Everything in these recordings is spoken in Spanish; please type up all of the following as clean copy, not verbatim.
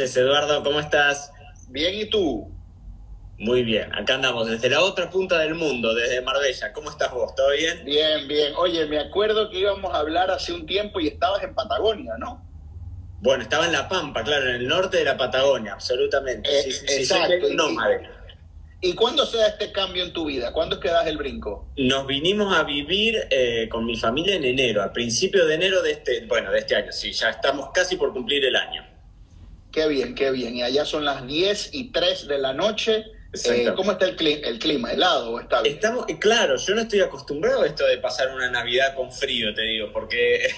haces, Eduardo? ¿Cómo estás? Bien, ¿y tú? Muy bien, acá andamos desde la otra punta del mundo, desde Marbella. ¿Cómo estás vos? ¿Todo bien? Bien, bien. Oye, me acuerdo que íbamos a hablar hace un tiempo y estabas en Patagonia, ¿no? Bueno, estaba en La Pampa, claro, en el norte de la Patagonia, absolutamente. Sí, sí, sí, soy Exacto. medio nómade. ¿Y cuándo se da este cambio en tu vida? ¿Cuándo es que das el brinco? Nos vinimos a vivir con mi familia en enero, a principio de enero de este año, sí, ya estamos casi por cumplir el año. Qué bien, qué bien. Y allá son las 10:03 de la noche. ¿Cómo Exactamente. está el clima? ¿Helado o está bien? Claro, yo no estoy acostumbrado a esto de pasar una Navidad con frío, te digo, porque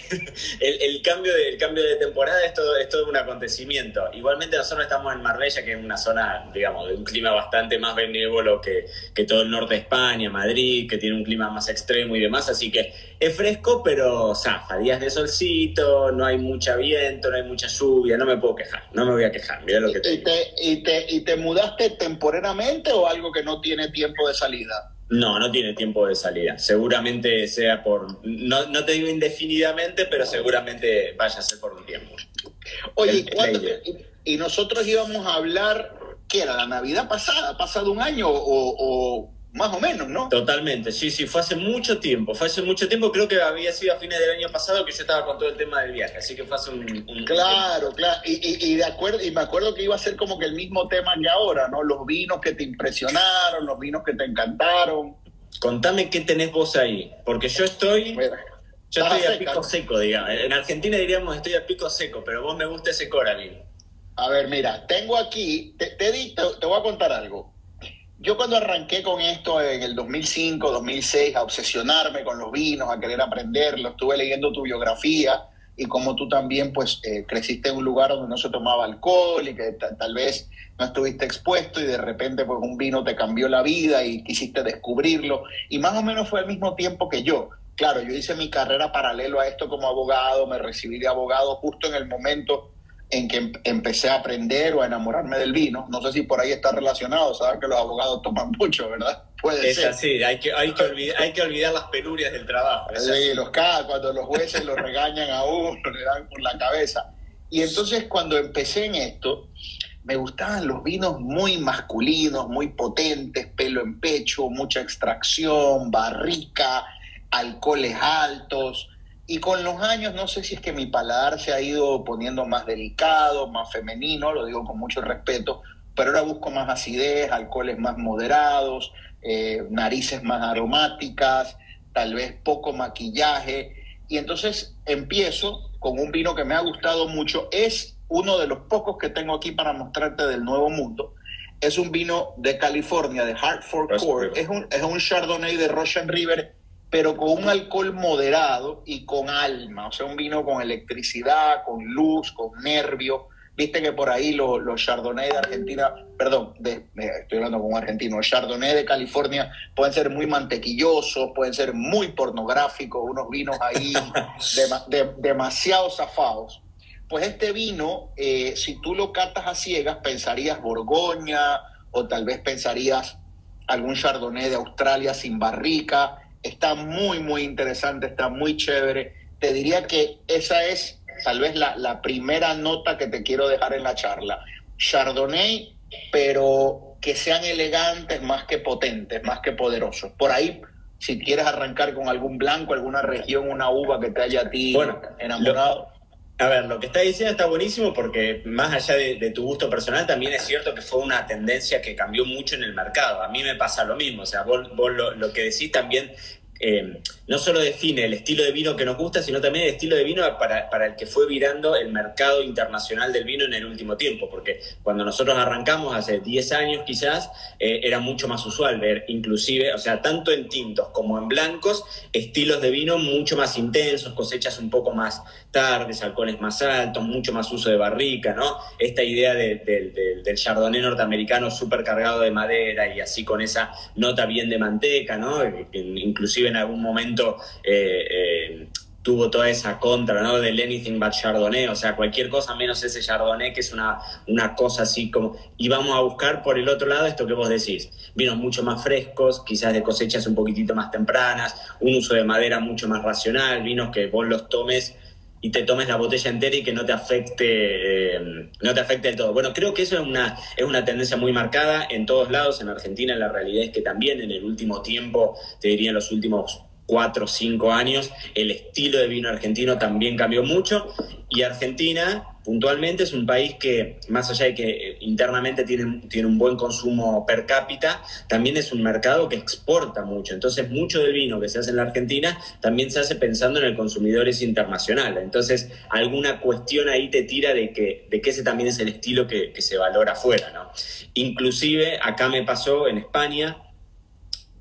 el cambio de temporada es todo un acontecimiento. Igualmente nosotros estamos en Marbella, que es una zona, digamos, de un clima bastante más benévolo que todo el norte de España, Madrid, que tiene un clima más extremo y demás, así que es fresco, pero zafa, días de solcito, no hay mucha viento, no hay mucha lluvia, no me puedo quejar, no me voy a quejar, mira lo que te ¿Y digo. te mudaste temporalmente o algo que no tiene tiempo de salida? No, no tiene tiempo de salida. Seguramente sea no te digo indefinidamente, pero seguramente vaya a ser por un tiempo. Oye, Es la idea. y nosotros íbamos a hablar, ¿qué era? ¿La Navidad pasada? ¿Ha pasado un año o más o menos, no? Totalmente, sí, sí, fue hace mucho tiempo, creo que había sido a fines del año pasado que yo estaba con todo el tema del viaje, así que fue hace un tiempo. Claro, claro. Y me acuerdo que iba a ser como que el mismo tema que ahora, ¿no? Los vinos que te impresionaron, los vinos que te encantaron. Contame qué tenés vos ahí, porque Mira, yo estás a estoy a seca, pico ¿no? seco, digamos. En Argentina diríamos estoy a pico seco, pero vos me gusta ese Coravin. A ver, mira, tengo aquí, te voy a contar algo. Yo cuando arranqué con esto en el 2005, 2006, a obsesionarme con los vinos, a querer aprenderlo, estuve leyendo tu biografía y como tú también pues creciste en un lugar donde no se tomaba alcohol y que tal vez no estuviste expuesto y de repente pues un vino te cambió la vida y quisiste descubrirlo y más o menos fue al mismo tiempo que yo. Claro, yo hice mi carrera paralelo a esto como abogado, me recibí de abogado justo en el momento en que empecé a aprender o a enamorarme del vino. No sé si por ahí está relacionado, sabes que los abogados toman mucho, ¿verdad? Puede Es ser. así, hay que olvidar las penurias del trabajo, es Sí, así. cuando los jueces lo regañan a uno, le dan por la cabeza. Y entonces cuando empecé en esto, me gustaban los vinos muy masculinos, muy potentes, pelo en pecho, mucha extracción, barrica, alcoholes altos. Y con los años, no sé si es que mi paladar se ha ido poniendo más delicado, más femenino, lo digo con mucho respeto, pero ahora busco más acidez, alcoholes más moderados, narices más aromáticas, tal vez poco maquillaje. Y entonces empiezo con un vino que me ha gustado mucho. Es uno de los pocos que tengo aquí para mostrarte del Nuevo Mundo. Es un vino de California, de Hartford Court. Es un Chardonnay de Russian River, pero con un alcohol moderado y con alma. O sea, un vino con electricidad, con luz, con nervio. Viste que por ahí los Chardonnay de Argentina, perdón, estoy hablando con un argentino, los Chardonnay de California pueden ser muy mantequillosos, pueden ser muy pornográficos, unos vinos ahí demasiado zafados. Pues este vino, si tú lo catas a ciegas, pensarías Borgoña o tal vez pensarías algún Chardonnay de Australia sin barrica. Está muy, muy interesante, está muy chévere. Te diría que esa es tal vez la primera nota que te quiero dejar en la charla. Chardonnay, pero que sean elegantes más que potentes, más que poderosos. Por ahí, si quieres arrancar con algún blanco, alguna región, una uva que te haya a ti Bueno, enamorado. a ver, lo que está diciendo está buenísimo porque más allá de tu gusto personal, también es cierto que fue una tendencia que cambió mucho en el mercado. A mí me pasa lo mismo, o sea, vos lo que decís también no solo define el estilo de vino que nos gusta, sino también el estilo de vino para el que fue virando el mercado internacional del vino en el último tiempo, porque cuando nosotros arrancamos hace 10 años quizás, era mucho más usual ver inclusive, o sea, tanto en tintos como en blancos, estilos de vino mucho más intensos, cosechas un poco más tardes, alcoholes más altos, mucho más uso de barrica, ¿no? Esta idea del Chardonnay norteamericano súper cargado de madera y así con esa nota bien de manteca, ¿no? Inclusive en algún momento tuvo toda esa contra, ¿no? Del anything but Chardonnay, o sea, cualquier cosa menos ese Chardonnay, que es una cosa así como... Y vamos a buscar por el otro lado esto que vos decís, vinos mucho más frescos, quizás de cosechas un poquitito más tempranas, un uso de madera mucho más racional, vinos que vos los tomes y te tomes la botella entera y que no te afecte del todo. Bueno, creo que eso es una tendencia muy marcada en todos lados. En Argentina la realidad es que también en el último tiempo, te diría en los últimos 4 o 5 años, el estilo de vino argentino también cambió mucho, y Argentina puntualmente es un país que, más allá de que internamente tiene un buen consumo per cápita, también es un mercado que exporta mucho. Entonces, mucho del vino que se hace en la Argentina también se hace pensando en el consumidor internacional. Entonces, alguna cuestión ahí te tira de que ese también es el estilo que se valora afuera, ¿no? Inclusive, acá me pasó en España.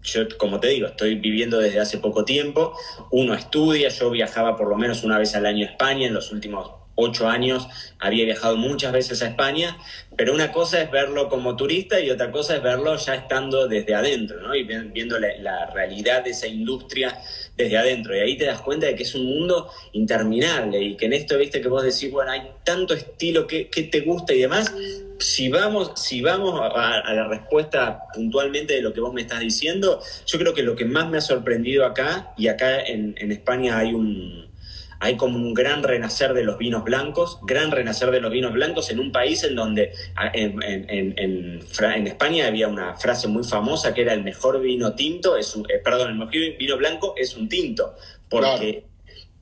Yo, como te digo, estoy viviendo desde hace poco tiempo, uno estudia, yo viajaba por lo menos una vez al año a España, en los últimos 8 años había viajado muchas veces a España, pero una cosa es verlo como turista y otra cosa es verlo ya estando desde adentro, ¿no? Y viendo la realidad de esa industria desde adentro, y ahí te das cuenta de que es un mundo interminable, y que en esto, viste, que vos decís, bueno, hay tanto estilo que te gusta y demás. Si vamos a la respuesta puntualmente de lo que vos me estás diciendo, yo creo que lo que más me ha sorprendido acá, y acá en España hay como un gran renacer de los vinos blancos, en un país en donde en España había una frase muy famosa que era: el mejor vino tinto el mejor vino blanco es un tinto, porque claro.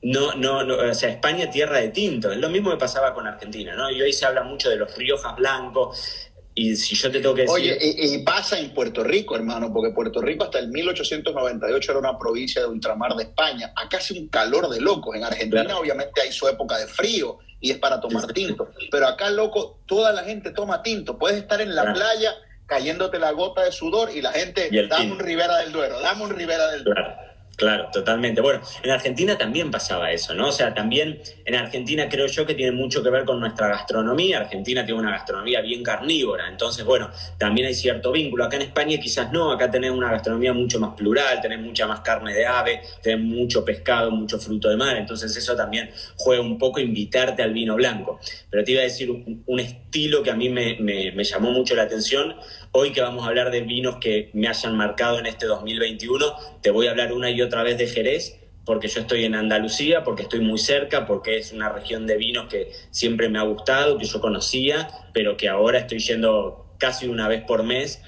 O sea, España tierra de tinto. Es lo mismo que pasaba con Argentina, ¿no? Y hoy se habla mucho de los Riojas blancos. Y si yo te tengo que decir... Oye, y pasa en Puerto Rico, hermano, porque Puerto Rico hasta el 1898 era una provincia de ultramar de España. Acá hace un calor de locos. En Argentina, claro, obviamente hay su época de frío y es para tomar tinto. Pero acá, loco, toda la gente toma tinto. Puedes estar en la playa cayéndote la gota de sudor y la gente, dame un Ribera del Duero, dame un Ribera del Duero. Claro, totalmente. Bueno, en Argentina también pasaba eso, ¿no? O sea, también en Argentina creo yo que tiene mucho que ver con nuestra gastronomía. Argentina tiene una gastronomía bien carnívora, entonces, bueno, también hay cierto vínculo. Acá en España quizás no, acá tenemos una gastronomía mucho más plural, tenemos mucha más carne de ave, tenemos mucho pescado, mucho fruto de mar, entonces eso también juega un poco a invitarte al vino blanco. Pero te iba a decir un estilo que a mí me llamó mucho la atención. Hoy que vamos a hablar de vinos que me hayan marcado en este 2021, te voy a hablar una y otra vez de Jerez, porque yo estoy en Andalucía, porque estoy muy cerca, porque es una región de vinos que siempre me ha gustado, que yo conocía, pero que ahora estoy yendo casi una vez por mes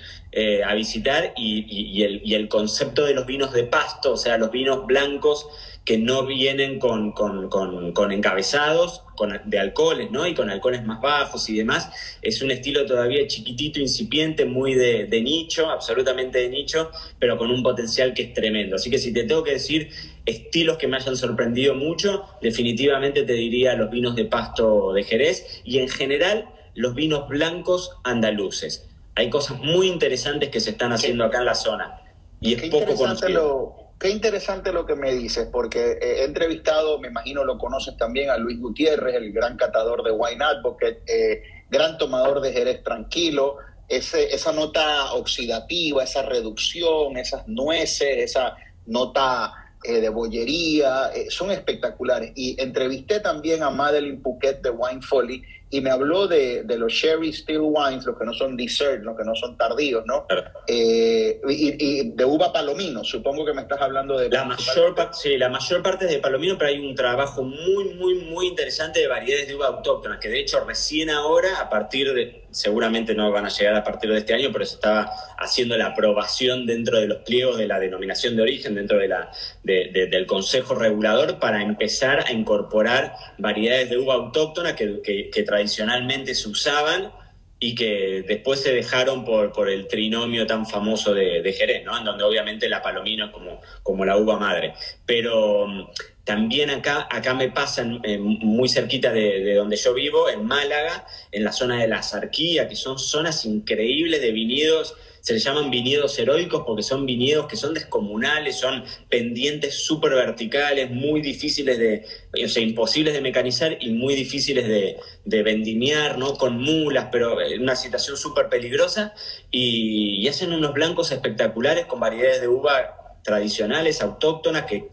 a visitar, y el concepto de los vinos de pasto, o sea, los vinos blancos que no vienen con encabezados de alcoholes, ¿no? Y con alcoholes más bajos y demás. Es un estilo todavía chiquitito, incipiente, muy de nicho, absolutamente de nicho, pero con un potencial que es tremendo. Así que si te tengo que decir estilos que me hayan sorprendido mucho, definitivamente te diría los vinos de pasto de Jerez, y en general los vinos blancos andaluces. Hay cosas muy interesantes que se están haciendo acá en la zona, y es poco conocido. Qué interesante lo que me dices, porque he entrevistado, me imagino lo conoces también, a Luis Gutiérrez, el gran catador de Wine Advocate, gran tomador de Jerez Tranquilo. Esa nota oxidativa, esa reducción, esas nueces, esa nota de bollería, son espectaculares. Y entrevisté también a Madeleine Pouquet de Wine Folly, y me habló de los Sherry Still Wines, los que no son dessert, los que no son tardíos, ¿no? Claro. Y de uva palomino, supongo que me estás hablando de... La mayor parte es de palomino, pero hay un trabajo muy interesante de variedades de uva autóctonas, que de hecho recién ahora, seguramente no van a llegar a partir de este año, pero se estaba haciendo la aprobación dentro de los pliegos de la denominación de origen, dentro del Consejo Regulador, para empezar a incorporar variedades de uva autóctona que tradicionalmente se usaban y que después se dejaron por el trinomio tan famoso de Jerez, ¿no? En donde obviamente la palomino es como la uva madre. Pero también acá me pasa muy cerquita de donde yo vivo, en Málaga, en la zona de la Zarquía, que son zonas increíbles de viñedos. Se les llaman viñedos heroicos porque son viñedos que son descomunales, son pendientes súper verticales, muy difíciles imposibles de mecanizar y muy difíciles de vendimiar, ¿no? Con mulas, pero en una situación súper peligrosa, y hacen unos blancos espectaculares con variedades de uva tradicionales, autóctonas, que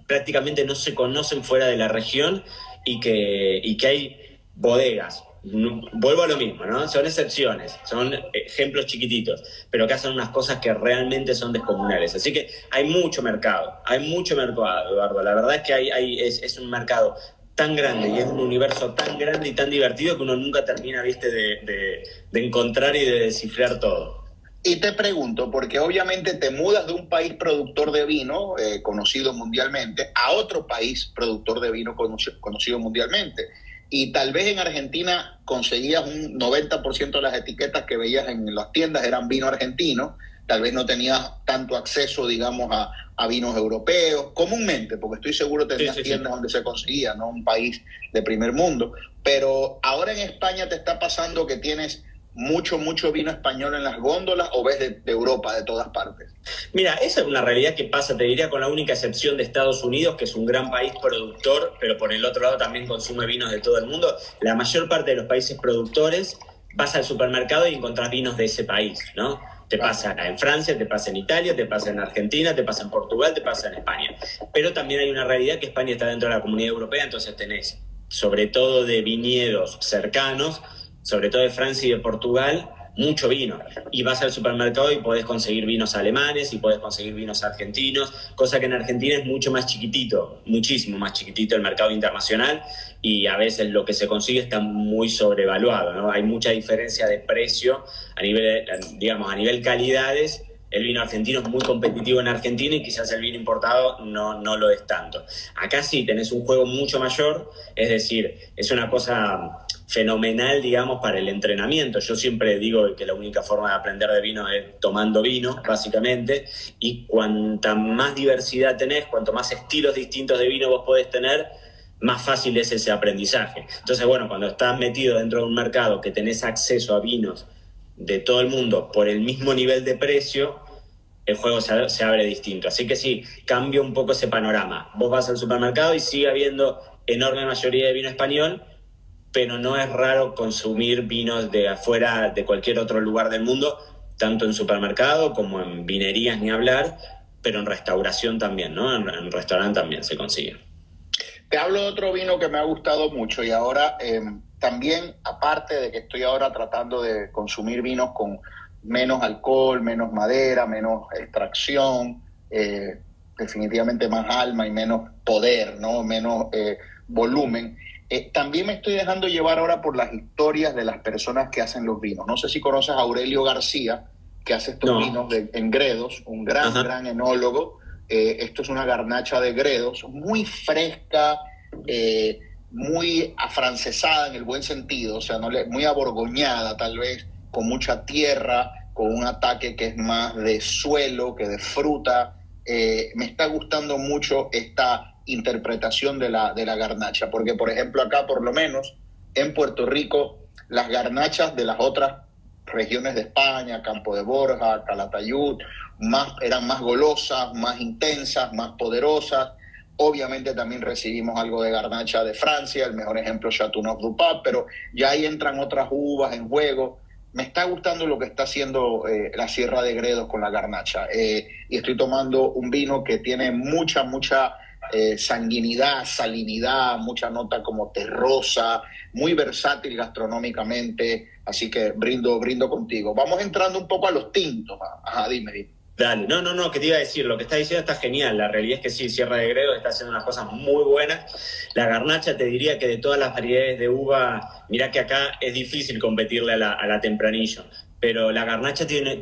prácticamente no se conocen fuera de la región, y que hay bodegas. Vuelvo a lo mismo, ¿no? Son excepciones, son ejemplos chiquititos, pero que hacen unas cosas que realmente son descomunales. Así que hay mucho mercado, Eduardo. La verdad es que es un mercado tan grande y es un universo tan grande y tan divertido que uno nunca termina, viste, de encontrar y de descifrar todo. Y te pregunto, porque obviamente te mudas de un país productor de vino, conocido mundialmente, a otro país productor de vino conocido mundialmente. Y tal vez en Argentina conseguías un 90% de las etiquetas que veías en las tiendas eran vino argentino, tal vez no tenías tanto acceso, digamos, a vinos europeos, comúnmente, porque estoy seguro que tenías tiendas donde se conseguía, ¿no? Un país de primer mundo. Pero ahora en España te está pasando que tienes mucho vino español en las góndolas, o ves de Europa, de todas partes. Mira, esa es una realidad que pasa, te diría, con la única excepción de Estados Unidos, que es un gran país productor, pero por el otro lado también consume vinos de todo el mundo. La mayor parte de los países productores vas al supermercado y encontrás vinos de ese país, ¿no? Te pasa en Francia, te pasa en Italia, te pasa en Argentina, te pasa en Portugal, te pasa en España. Pero también hay una realidad que España está dentro de la Comunidad Europea, entonces tenés, sobre todo de viñedos cercanos, sobre todo de Francia y de Portugal, mucho vino. Y vas al supermercado y podés conseguir vinos alemanes y podés conseguir vinos argentinos, cosa que en Argentina es mucho más chiquitito, muchísimo más chiquitito el mercado internacional, y a veces lo que se consigue está muy sobrevaluado, ¿no? Hay mucha diferencia de precio a nivel, digamos, a nivel calidades. El vino argentino es muy competitivo en Argentina y quizás el vino importado no lo es tanto. Acá sí tenés un juego mucho mayor, es decir, es una cosa fenomenal, digamos, para el entrenamiento. Yo siempre digo que la única forma de aprender de vino es tomando vino, básicamente, y cuanta más diversidad tenés, cuanto más estilos distintos de vino vos podés tener, más fácil es ese aprendizaje. Entonces, bueno, cuando estás metido dentro de un mercado que tenés acceso a vinos de todo el mundo por el mismo nivel de precio, el juego se abre distinto. Así que sí, cambia un poco ese panorama. Vos vas al supermercado y sigue habiendo enorme mayoría de vino español, pero no es raro consumir vinos de afuera, de cualquier otro lugar del mundo, tanto en supermercado como en vinerías, ni hablar, pero en restauración también, ¿no? En restaurante también se consigue. Te hablo de otro vino que me ha gustado mucho y ahora también, aparte de que estoy ahora tratando de consumir vinos con menos alcohol, menos madera, menos extracción, definitivamente más alma y menos poder, ¿no? Menos volumen. También me estoy dejando llevar ahora por las historias de las personas que hacen los vinos. No sé si conoces a Aurelio García, que hace estos vinos en Gredos, un gran enólogo. Esto es una garnacha de Gredos, muy fresca, muy afrancesada en el buen sentido, o sea, muy aborgoñada tal vez, con mucha tierra, con un ataque que es más de suelo que de fruta. Me está gustando mucho esta interpretación de la garnacha, porque por ejemplo acá, por lo menos en Puerto Rico, las garnachas de las otras regiones de España, Campo de Borja, Calatayud, eran más golosas, más intensas, más poderosas. Obviamente también recibimos algo de garnacha de Francia, el mejor ejemplo Châteauneuf-du-Pape, pero ya ahí entran otras uvas en juego. Me está gustando lo que está haciendo la Sierra de Gredos con la garnacha, y estoy tomando un vino que tiene mucha sanguinidad, salinidad, mucha nota como terrosa, muy versátil gastronómicamente, así que brindo contigo. Vamos entrando un poco a los tintos. Ajá, dime. Dale, no, que te iba a decir, lo que estás diciendo está genial, la realidad es que sí, Sierra de Gredos está haciendo unas cosas muy buenas. La garnacha, te diría que de todas las variedades de uva, mirá que acá es difícil competirle a la Tempranillo, pero la garnacha tiene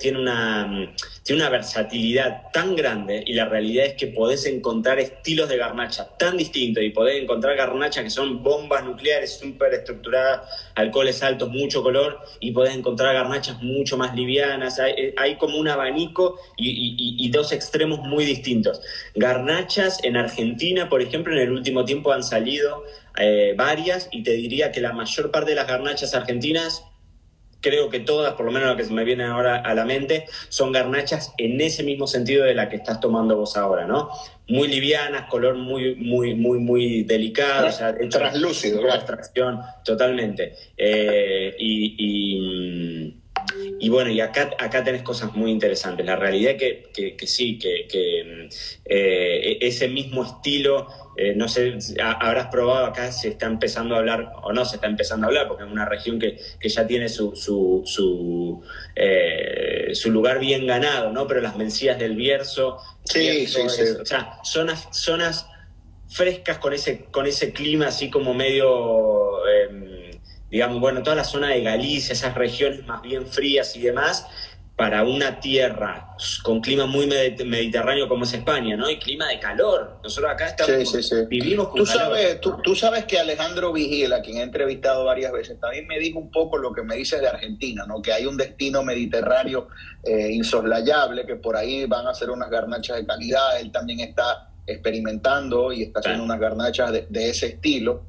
una versatilidad tan grande, y la realidad es que podés encontrar estilos de garnacha tan distintos, y podés encontrar garnachas que son bombas nucleares súper estructuradas, alcoholes altos, mucho color, y podés encontrar garnachas mucho más livianas. Hay como un abanico y dos extremos muy distintos. Garnachas en Argentina, por ejemplo, en el último tiempo han salido varias, y te diría que la mayor parte de las garnachas argentinas, creo que todas, por lo menos lo que se me viene ahora a la mente, son garnachas en ese mismo sentido de la que estás tomando vos ahora, ¿no? Muy livianas, color muy delicado, o sea, translúcido, la extracción, totalmente. Y bueno, y acá tenés cosas muy interesantes. La realidad es que sí, que ese mismo estilo, no sé, habrás probado, acá se está empezando a hablar, o no se está empezando a hablar, porque es una región que ya tiene su lugar bien ganado, ¿no? Pero las Mencías del Bierzo, sí. o sea, zonas frescas con ese clima así como medio, digamos, bueno, toda la zona de Galicia, esas regiones más bien frías y demás, para una tierra con clima muy mediterráneo como es España, ¿no? Y clima de calor. Nosotros acá estamos, vivimos con calor. Tú sabes que Alejandro Vigil, a quien he entrevistado varias veces, también me dijo un poco lo que me dices de Argentina, ¿no? Que hay un destino mediterráneo insoslayable, que por ahí van a hacer unas garnachas de calidad. Él también está experimentando y está haciendo unas garnachas de ese estilo.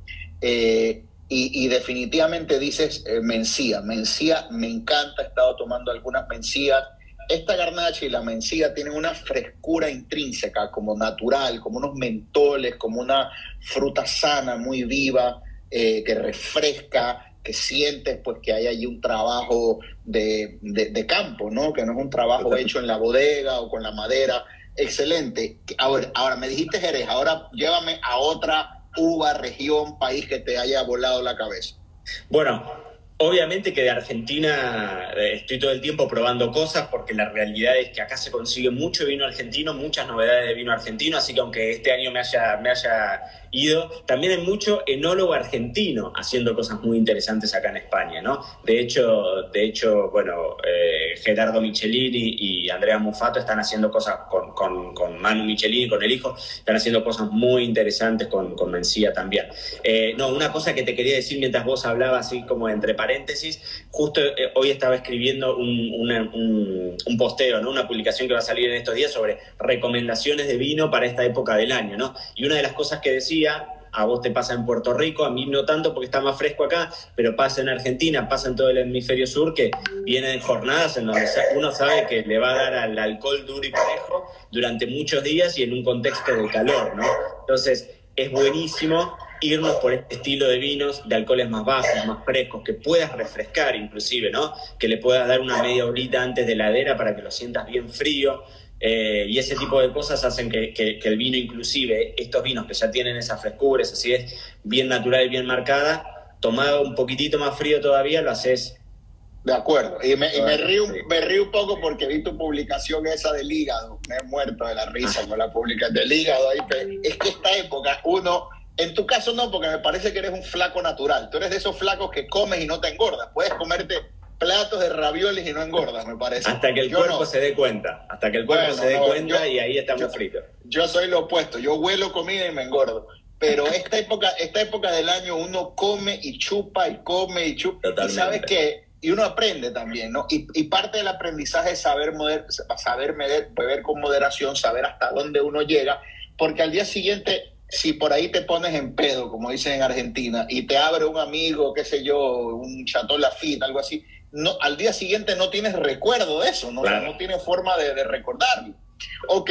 Y definitivamente dices Mencía. Mencía me encanta, he estado tomando algunas Mencías. Esta garnacha y la Mencía tienen una frescura intrínseca, como natural, como unos mentoles, como una fruta sana, muy viva, que refresca, que sientes pues que hay allí un trabajo de campo, ¿no? Que no es un trabajo hecho en la bodega o con la madera. Excelente. Ahora me dijiste Jerez, ahora llévame a otra uva, región, país que te haya volado la cabeza. Bueno, obviamente que de Argentina estoy todo el tiempo probando cosas, porque la realidad es que acá se consigue mucho vino argentino, muchas novedades de vino argentino, así que aunque este año me haya ido, también hay mucho enólogo argentino haciendo cosas muy interesantes acá en España, ¿no? De hecho, bueno, Gerardo Michelini y Andrea Mufato están haciendo cosas con Manu Michelini, con el hijo, están haciendo cosas muy interesantes con Mencía también. No, una cosa que te quería decir mientras vos hablabas, así como entre paréntesis, justo hoy estaba escribiendo un posteo, ¿no? Una publicación que va a salir en estos días sobre recomendaciones de vino para esta época del año, ¿no? Y una de las cosas que decía, a vos te pasa en Puerto Rico, a mí no tanto porque está más fresco acá, pero pasa en Argentina, pasa en todo el hemisferio sur, que vienen jornadas en donde uno sabe que le va a dar al alcohol duro y parejo durante muchos días y en un contexto de calor, ¿no? Entonces, es buenísimo irnos por este estilo de vinos, de alcoholes más bajos, más frescos, que puedas refrescar inclusive, ¿no? Que le puedas dar una media horita antes de la heladera para que lo sientas bien frío. Y ese tipo de cosas hacen que el vino, inclusive estos vinos que ya tienen esa frescura, esa acidez bien natural y bien marcada, tomado un poquitito más frío todavía, lo haces. De acuerdo, me río un poco porque vi tu publicación esa del hígado, me he muerto de la risa con la publicación del hígado. Es que esta época uno, en tu caso no, porque me parece que eres un flaco natural, tú eres de esos flacos que comes y no te engordas, puedes comerte platos de raviolis y no engordas, me parece. Hasta que el cuerpo se dé cuenta. Hasta que el cuerpo se dé cuenta y ahí estamos fritos. Yo soy lo opuesto. Yo huelo comida y me engordo. Pero esta época del año uno come y chupa y come y chupa. Totalmente. Y sabes que, y uno aprende también, ¿no? Y parte del aprendizaje es saber beber con moderación, saber hasta dónde uno llega, porque al día siguiente, si por ahí te pones en pedo, como dicen en Argentina, y te abre un amigo, qué sé yo, un Chateau Lafite, algo así, no, al día siguiente no tienes recuerdo de eso, ¿no? Claro. No tienes forma de recordarlo. Ok,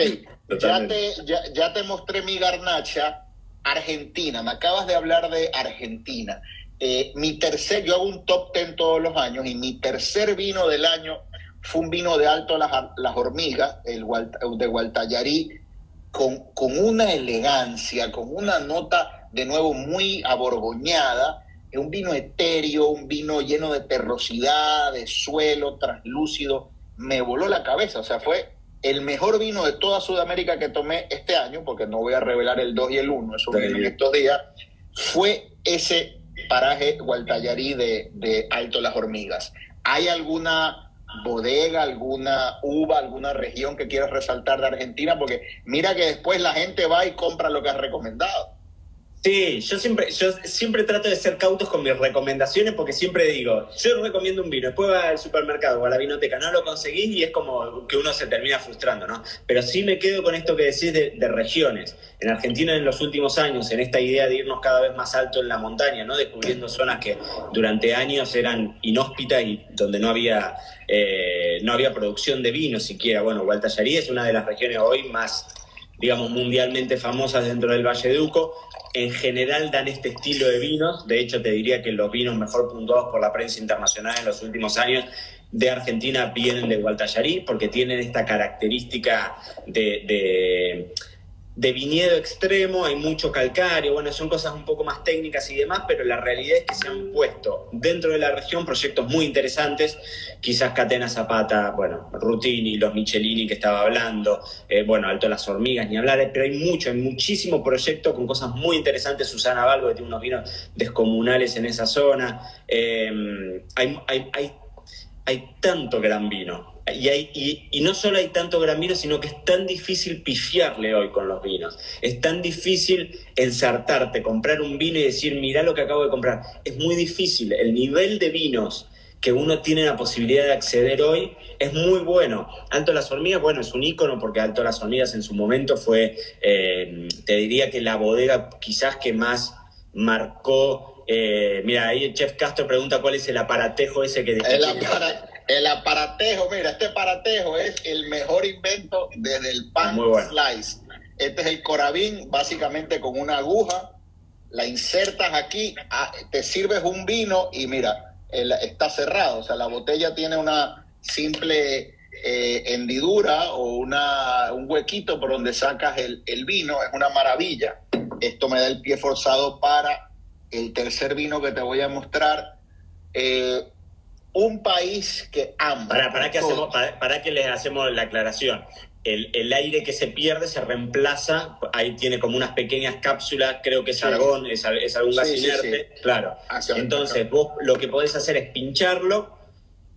ya te mostré mi garnacha argentina, me acabas de hablar de Argentina. Yo hago un top 10 todos los años y mi tercer vino del año fue un vino de Alto Las Hormigas, de Gualtallarí, con una elegancia, con una nota de nuevo muy aborgoñada, un vino etéreo, un vino lleno de terrosidad, de suelo, translúcido, me voló la cabeza, o sea, fue el mejor vino de toda Sudamérica que tomé este año, porque no voy a revelar el 2 y el 1, eso viene en estos días, fue ese paraje Gualtallarí de Alto Las Hormigas. ¿Hay alguna bodega, alguna uva, alguna región que quieras resaltar de Argentina? Porque mira que después la gente va y compra lo que has recomendado. Sí, yo siempre trato de ser cautos con mis recomendaciones, porque siempre digo, yo recomiendo un vino, después va al supermercado o a la vinoteca, no lo conseguís y es como que uno se termina frustrando, ¿no? Pero sí me quedo con esto que decís de regiones. En Argentina en los últimos años, en esta idea de irnos cada vez más alto en la montaña, ¿no? Descubriendo zonas que durante años eran inhóspitas y donde no había producción de vino siquiera. Bueno, Gualtallarí es una de las regiones hoy más, digamos, mundialmente famosas dentro del Valle de Uco. En general dan este estilo de vinos. De hecho, te diría que los vinos mejor puntuados por la prensa internacional en los últimos años de Argentina vienen de Gualtallarí, porque tienen esta característica de de viñedo extremo, hay mucho calcáreo, bueno, son cosas un poco más técnicas y demás, pero la realidad es que se han puesto dentro de la región proyectos muy interesantes, quizás Catena Zapata, bueno, Rutini, los Michelini que estaba hablando, bueno, Alto Las Hormigas, ni hablar, pero hay muchísimo proyecto con cosas muy interesantes. Susana Balbo, que tiene unos vinos descomunales en esa zona. Hay tanto gran vino. Y no solo hay tanto gran vino, sino que es tan difícil pifiarle hoy con los vinos. Es tan difícil ensartarte, comprar un vino y decir, mirá lo que acabo de comprar. Es muy difícil. El nivel de vinos que uno tiene la posibilidad de acceder hoy es muy bueno. Alto Las Hormigas, bueno, es un ícono porque Alto Las Hormigas en su momento fue, te diría que la bodega quizás que más marcó. Mira, ahí el Chef Castro pregunta cuál es el aparatejo ese que... El aparatejo, mira, este aparatejo es el mejor invento desde el pan slice. Este es el Coravin, básicamente con una aguja, la insertas aquí, te sirves un vino y mira, está cerrado. O sea, la botella tiene una simple hendidura o un huequito por donde sacas el vino. Es una maravilla. Esto me da el pie forzado para el tercer vino que te voy a mostrar. Un país que amo. Para que les hacemos la aclaración. El aire que se pierde se reemplaza, ahí tiene como unas pequeñas cápsulas, creo que es argón, es algún gas inerte, claro. Entonces vos lo que podés hacer es pincharlo,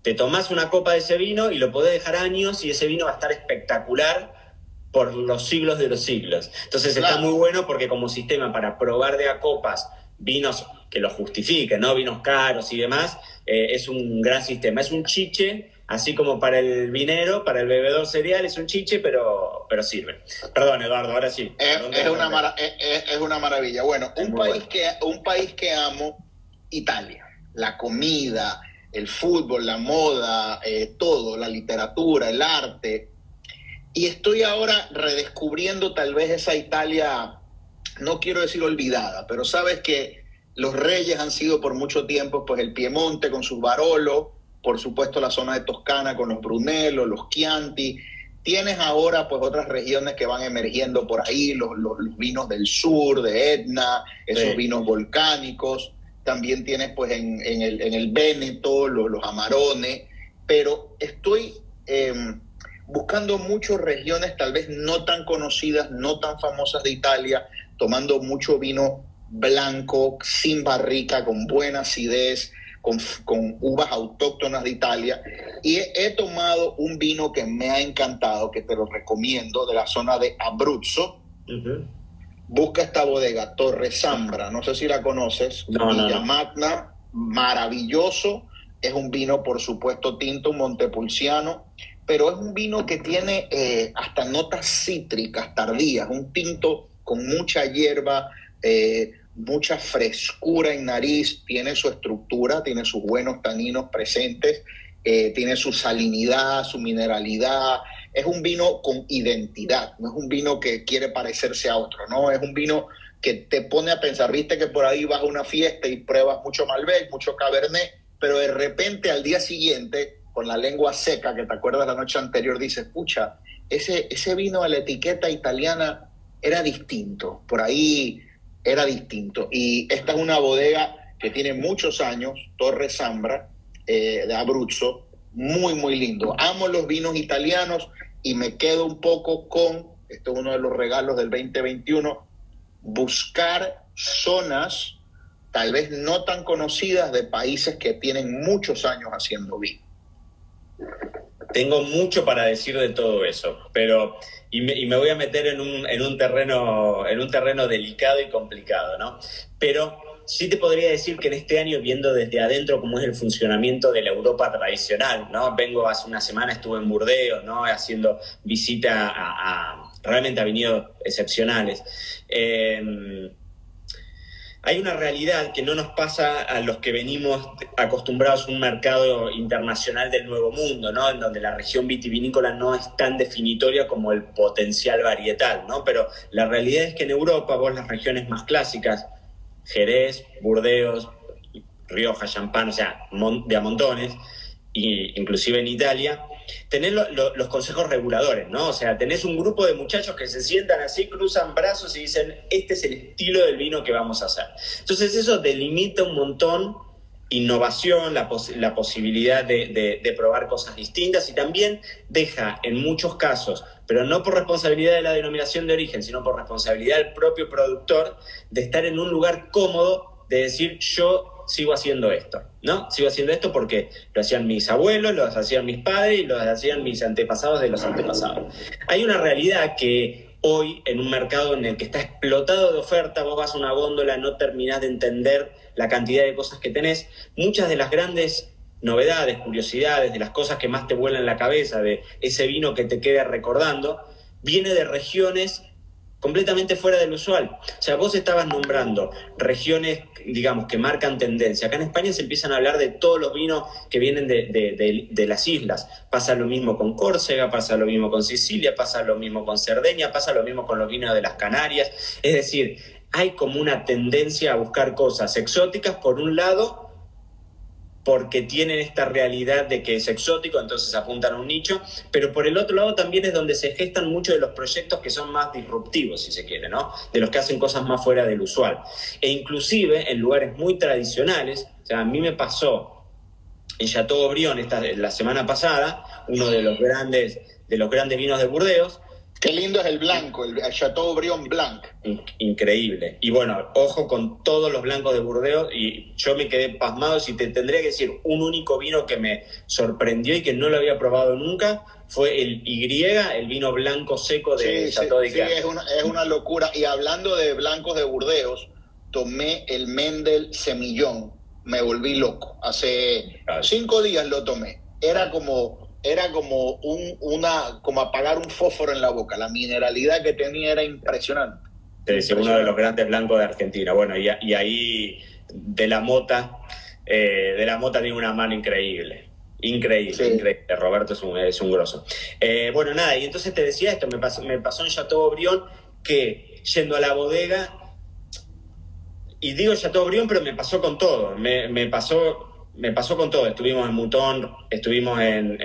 te tomás una copa de ese vino y lo podés dejar años y ese vino va a estar espectacular por los siglos de los siglos. Entonces está muy bueno porque como sistema para probar de a copas vinos que lo justifiquen, ¿no? Vinos caros y demás, es un gran sistema. Es un chiche, así como para el vinero, para el bebedor cereal, es un chiche, pero sirve. Perdón, Eduardo, ahora sí. Es una maravilla. Bueno, un país que amo, Italia. La comida, el fútbol, la moda, todo, la literatura, el arte. Y estoy ahora redescubriendo tal vez esa Italia, no quiero decir olvidada, pero sabes que los reyes han sido por mucho tiempo pues el Piemonte con sus Barolo, por supuesto la zona de Toscana con los Brunello, los Chianti. Tienes ahora pues otras regiones que van emergiendo por ahí, los vinos del sur, de Etna, esos vinos volcánicos. También tienes pues en el Véneto, los Amarone. Pero estoy buscando muchas regiones tal vez no tan conocidas, no tan famosas de Italia, tomando mucho vino blanco, sin barrica, con buena acidez, con uvas autóctonas de Italia. Y he tomado un vino que me ha encantado, que te lo recomiendo, de la zona de Abruzzo. Busca esta bodega, Torre Sambra, no sé si la conoces. Villa Magna, maravilloso. Es un vino, por supuesto, tinto, un Montepulciano, pero es un vino que tiene hasta notas cítricas tardías, un tinto con mucha hierba, mucha frescura en nariz, tiene su estructura, tiene sus buenos taninos presentes, tiene su salinidad, su mineralidad. Es un vino con identidad, no es un vino que quiere parecerse a otro, ¿no? Es un vino que te pone a pensar, viste que por ahí vas a una fiesta y pruebas mucho Malbec, mucho Cabernet, pero de repente al día siguiente, con la lengua seca, que te acuerdas la noche anterior, dices, pucha, ese vino a la etiqueta italiana era distinto, por ahí era distinto. Y esta es una bodega que tiene muchos años, Torre Sambra, de Abruzzo, muy, muy lindo. Amo los vinos italianos y me quedo un poco con, esto es uno de los regalos del 2021, buscar zonas tal vez no tan conocidas de países que tienen muchos años haciendo vino. Tengo mucho para decir de todo eso, pero y me voy a meter en un terreno delicado y complicado, ¿no? Pero sí te podría decir que en este año, viendo desde adentro cómo es el funcionamiento de la Europa tradicional, ¿no? Vengo hace una semana, estuve en Burdeos, ¿no? Haciendo visita realmente a viñedos excepcionales. Hay una realidad que no nos pasa a los que venimos acostumbrados a un mercado internacional del Nuevo Mundo, ¿no? En donde la región vitivinícola no es tan definitoria como el potencial varietal, ¿no? Pero la realidad es que en Europa, vos las regiones más clásicas, Jerez, Burdeos, Rioja, Champán, o sea, de a montones, e inclusive en Italia, tenés los consejos reguladores, ¿no? O sea, tenés un grupo de muchachos que se sientan así, cruzan brazos y dicen, este es el estilo del vino que vamos a hacer. Entonces eso delimita un montón innovación, la posibilidad de probar cosas distintas, y también deja en muchos casos, pero no por responsabilidad de la denominación de origen, sino por responsabilidad del propio productor, de estar en un lugar cómodo, de decir, yo sigo haciendo esto, ¿no? Sigo haciendo esto porque lo hacían mis abuelos, lo hacían mis padres y lo hacían mis antepasados de los antepasados. Hay una realidad que hoy, en un mercado en el que está explotado de oferta, vos vas a una góndola, no terminás de entender la cantidad de cosas que tenés. Muchas de las grandes novedades, curiosidades, de las cosas que más te vuelan la cabeza, de ese vino que te queda recordando, viene de regiones completamente fuera del usual. O sea, vos estabas nombrando regiones, digamos, que marcan tendencia. Acá en España se empiezan a hablar de todos los vinos que vienen de las islas. Pasa lo mismo con Córcega, pasa lo mismo con Sicilia, pasa lo mismo con Cerdeña, pasa lo mismo con los vinos de las Canarias. Es decir, hay como una tendencia a buscar cosas exóticas, por un lado, porque tienen esta realidad de que es exótico, entonces apuntan a un nicho, pero por el otro lado también es donde se gestan muchos de los proyectos que son más disruptivos, si se quiere, ¿no? De los que hacen cosas más fuera del usual. E inclusive en lugares muy tradicionales, o sea, a mí me pasó en Chateaubriand la semana pasada, uno de los grandes vinos de Burdeos. Qué lindo es el blanco, el Chateaubriand Blanc. Increíble. Y bueno, ojo con todos los blancos de Burdeos, y yo me quedé pasmado. Si te tendría que decir un único vino que me sorprendió y que no lo había probado nunca, fue el Y, el vino blanco seco de Chateau de Caz. Sí, es una locura. Y hablando de blancos de Burdeos, tomé el Mendel Semillón, me volví loco. Hace 5 días lo tomé. Era como apagar un fósforo en la boca. La mineralidad que tenía era impresionante. Es uno de los grandes blancos de Argentina. Bueno, y ahí De la Mota tiene una mano increíble. Increíble. Roberto es un grosso. Bueno, nada, y entonces te decía esto, me pasó en Chateaubriand, que yendo a la bodega, y digo Chateaubriand, pero me pasó con todo. Me pasó con todo. Estuvimos en Mouton, estuvimos en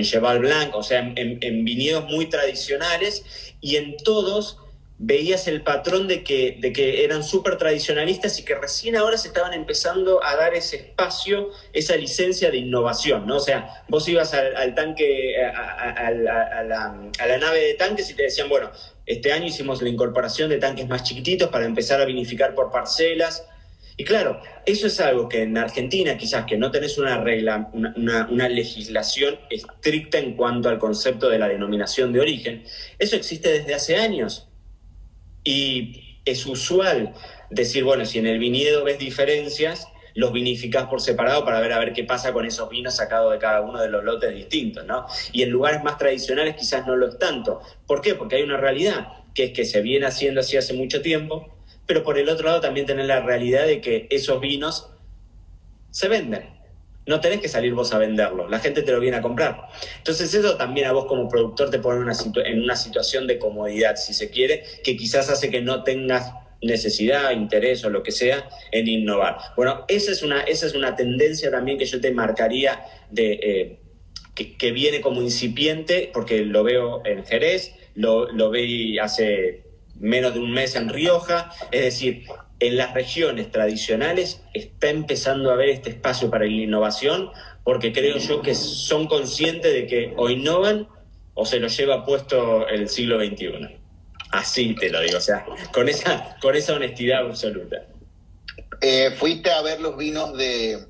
Cheval Blanc, o sea, en viñedos muy tradicionales, y en todos veías el patrón de que eran súper tradicionalistas y que recién ahora se estaban empezando a dar ese espacio, esa licencia de innovación, ¿no? O sea, vos ibas al tanque, a la nave de tanques, y te decían, bueno, este año hicimos la incorporación de tanques más chiquititos para empezar a vinificar por parcelas. Y claro, eso es algo que en Argentina, quizás que no tenés una regla, una legislación estricta en cuanto al concepto de la denominación de origen. Eso existe desde hace años. Y es usual decir, bueno, si en el viñedo ves diferencias, los vinificás por separado para ver qué pasa con esos vinos sacados de cada uno de los lotes distintos, ¿no? Y en lugares más tradicionales quizás no lo es tanto. ¿Por qué? Porque hay una realidad, que es que se viene haciendo así hace mucho tiempo, pero por el otro lado también tenés la realidad de que esos vinos se venden. No tenés que salir vos a venderlo, la gente te lo viene a comprar. Entonces eso también a vos como productor te pone en una situación de comodidad, si se quiere, que quizás hace que no tengas necesidad, interés o lo que sea en innovar. Bueno, esa es una tendencia también que yo te marcaría que viene como incipiente, porque lo veo en Jerez, lo vi hace menos de un mes en Rioja. Es decir, en las regiones tradicionales está empezando a haber este espacio para la innovación, porque creo yo que son conscientes de que o innovan o se lo lleva puesto el siglo XXI. Así te lo digo, o sea, con esa honestidad absoluta. ¿Fuiste a ver los vinos de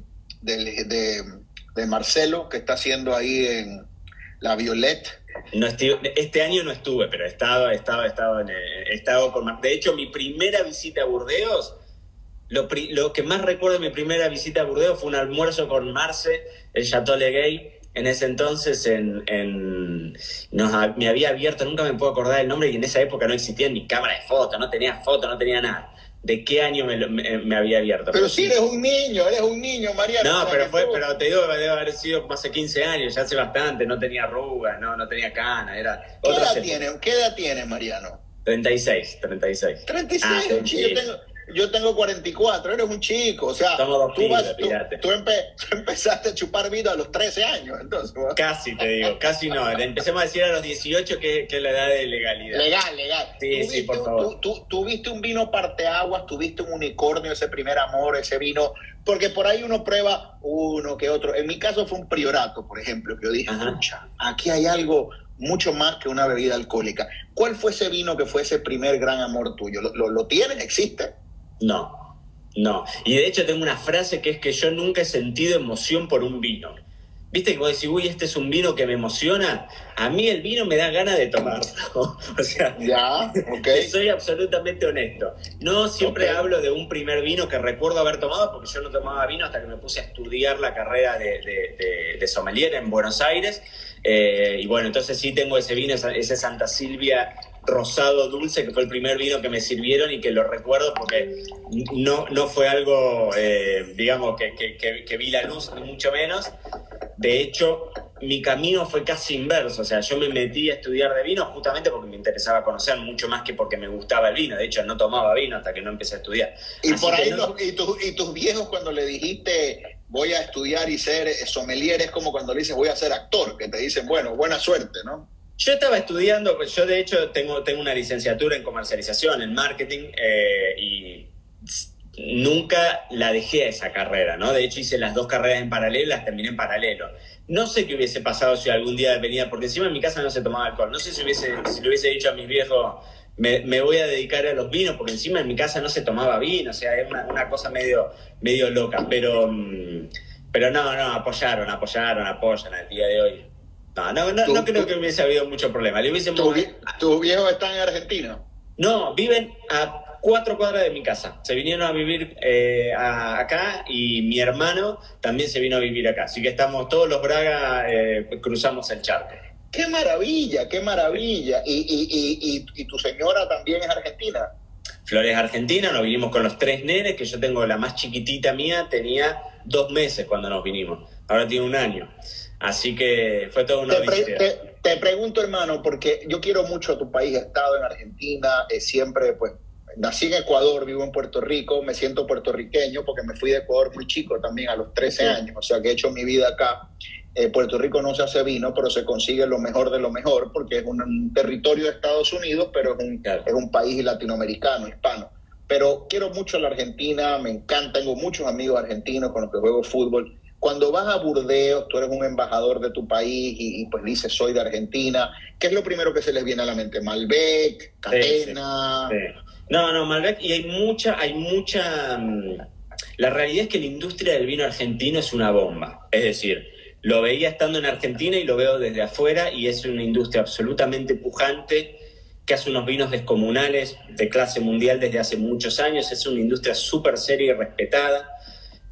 Marcelo, que está haciendo ahí en la Violette? No este año no estuve, pero he estado con... De hecho, mi primera visita a Burdeos, lo que más recuerdo de mi primera visita a Burdeos fue un almuerzo con Marce, el Chateau Legay. En ese entonces me había abierto, nunca me puedo acordar el nombre, y en esa época no existía ni cámara de foto, no tenía nada. ¿De qué año me había abierto? Pero sí, eres un niño, Mariano. No, pero te digo, debe haber sido hace 15 años, ya hace bastante, no tenía arrugas, no tenía cana, era... ¿Qué edad tienes, Mariano? 36. 36, yo tengo 44, eres un chico, o sea, Somos dos pibes, tú empezaste a chupar vino a los 13 años, entonces. ¿No? Casi, te digo, casi no. Empecemos a decir a los 18 que es la edad de legalidad. Legal. Sí, sí, por favor. Tuviste un vino parteaguas, tuviste un unicornio, ese primer amor, ese vino, porque por ahí uno prueba uno que otro. En mi caso fue un Priorato, por ejemplo, que yo dije, escucha, aquí hay algo mucho más que una bebida alcohólica. ¿Cuál fue ese vino que fue ese primer gran amor tuyo? ¿Lo tienes? ¿Existe? No. Y de hecho tengo una frase que es que yo nunca he sentido emoción por un vino. ¿Viste que vos decís, uy, este es un vino que me emociona? A mí el vino me da ganas de tomarlo. O sea, ya, okay. Soy absolutamente honesto. No siempre hablo de un primer vino que recuerdo haber tomado, porque yo no tomaba vino hasta que me puse a estudiar la carrera de sommelier en Buenos Aires. Y bueno, entonces sí tengo ese vino, ese Santa Silvia rosado dulce, que fue el primer vino que me sirvieron y que lo recuerdo porque no fue algo, digamos, que vi la luz, ni mucho menos. De hecho, mi camino fue casi inverso, o sea, yo me metí a estudiar de vino justamente porque me interesaba conocer mucho más que porque me gustaba el vino. De hecho, no tomaba vino hasta que no empecé a estudiar. Y así por ahí, y tus viejos cuando le dijiste voy a estudiar y ser sommelier, es como cuando le dices voy a ser actor, que te dicen, bueno, buena suerte, ¿no? Yo estaba estudiando, pues yo de hecho tengo una licenciatura en comercialización, en marketing, y nunca la dejé a esa carrera, ¿no? De hecho hice las dos carreras en paralelo, las terminé en paralelo. No sé qué hubiese pasado si algún día venía, porque encima en mi casa no se tomaba alcohol. No sé si le hubiese dicho a mis viejos, me voy a dedicar a los vinos, porque encima en mi casa no se tomaba vino, o sea, es una cosa medio loca. Pero no, apoyan al día de hoy. No creo que hubiese habido mucho problema. ¿Tus viejos están en Argentina? No, viven a 4 cuadras de mi casa. Se vinieron a vivir acá y mi hermano también se vino a vivir acá. Así que estamos todos los Braga, cruzamos el charco. ¡Qué maravilla, qué maravilla! ¿Y tu señora también es argentina? Flor es argentina, nos vinimos con los 3 nenes, que yo tengo la más chiquitita mía, tenía 2 meses cuando nos vinimos. Ahora tiene 1 año. Así que fue todo una odisea. Te pregunto, hermano, porque yo quiero mucho a tu país, he estado en Argentina, siempre, pues, nací en Ecuador, vivo en Puerto Rico, me siento puertorriqueño porque me fui de Ecuador muy chico también, a los 13 años, o sea que he hecho mi vida acá. Puerto Rico no se hace vino, pero se consigue lo mejor de lo mejor, porque es un territorio de Estados Unidos, pero es un país latinoamericano, hispano. Pero quiero mucho a la Argentina, me encanta, tengo muchos amigos argentinos con los que juego fútbol. Cuando vas a Burdeos, tú eres un embajador de tu país y pues dices, soy de Argentina. ¿Qué es lo primero que se les viene a la mente? Malbec, Catena. Sí. No, Malbec, y hay mucha. La realidad es que la industria del vino argentino es una bomba. Es decir, lo veía estando en Argentina y lo veo desde afuera, y es una industria absolutamente pujante que hace unos vinos descomunales de clase mundial desde hace muchos años. Es una industria súper seria y respetada.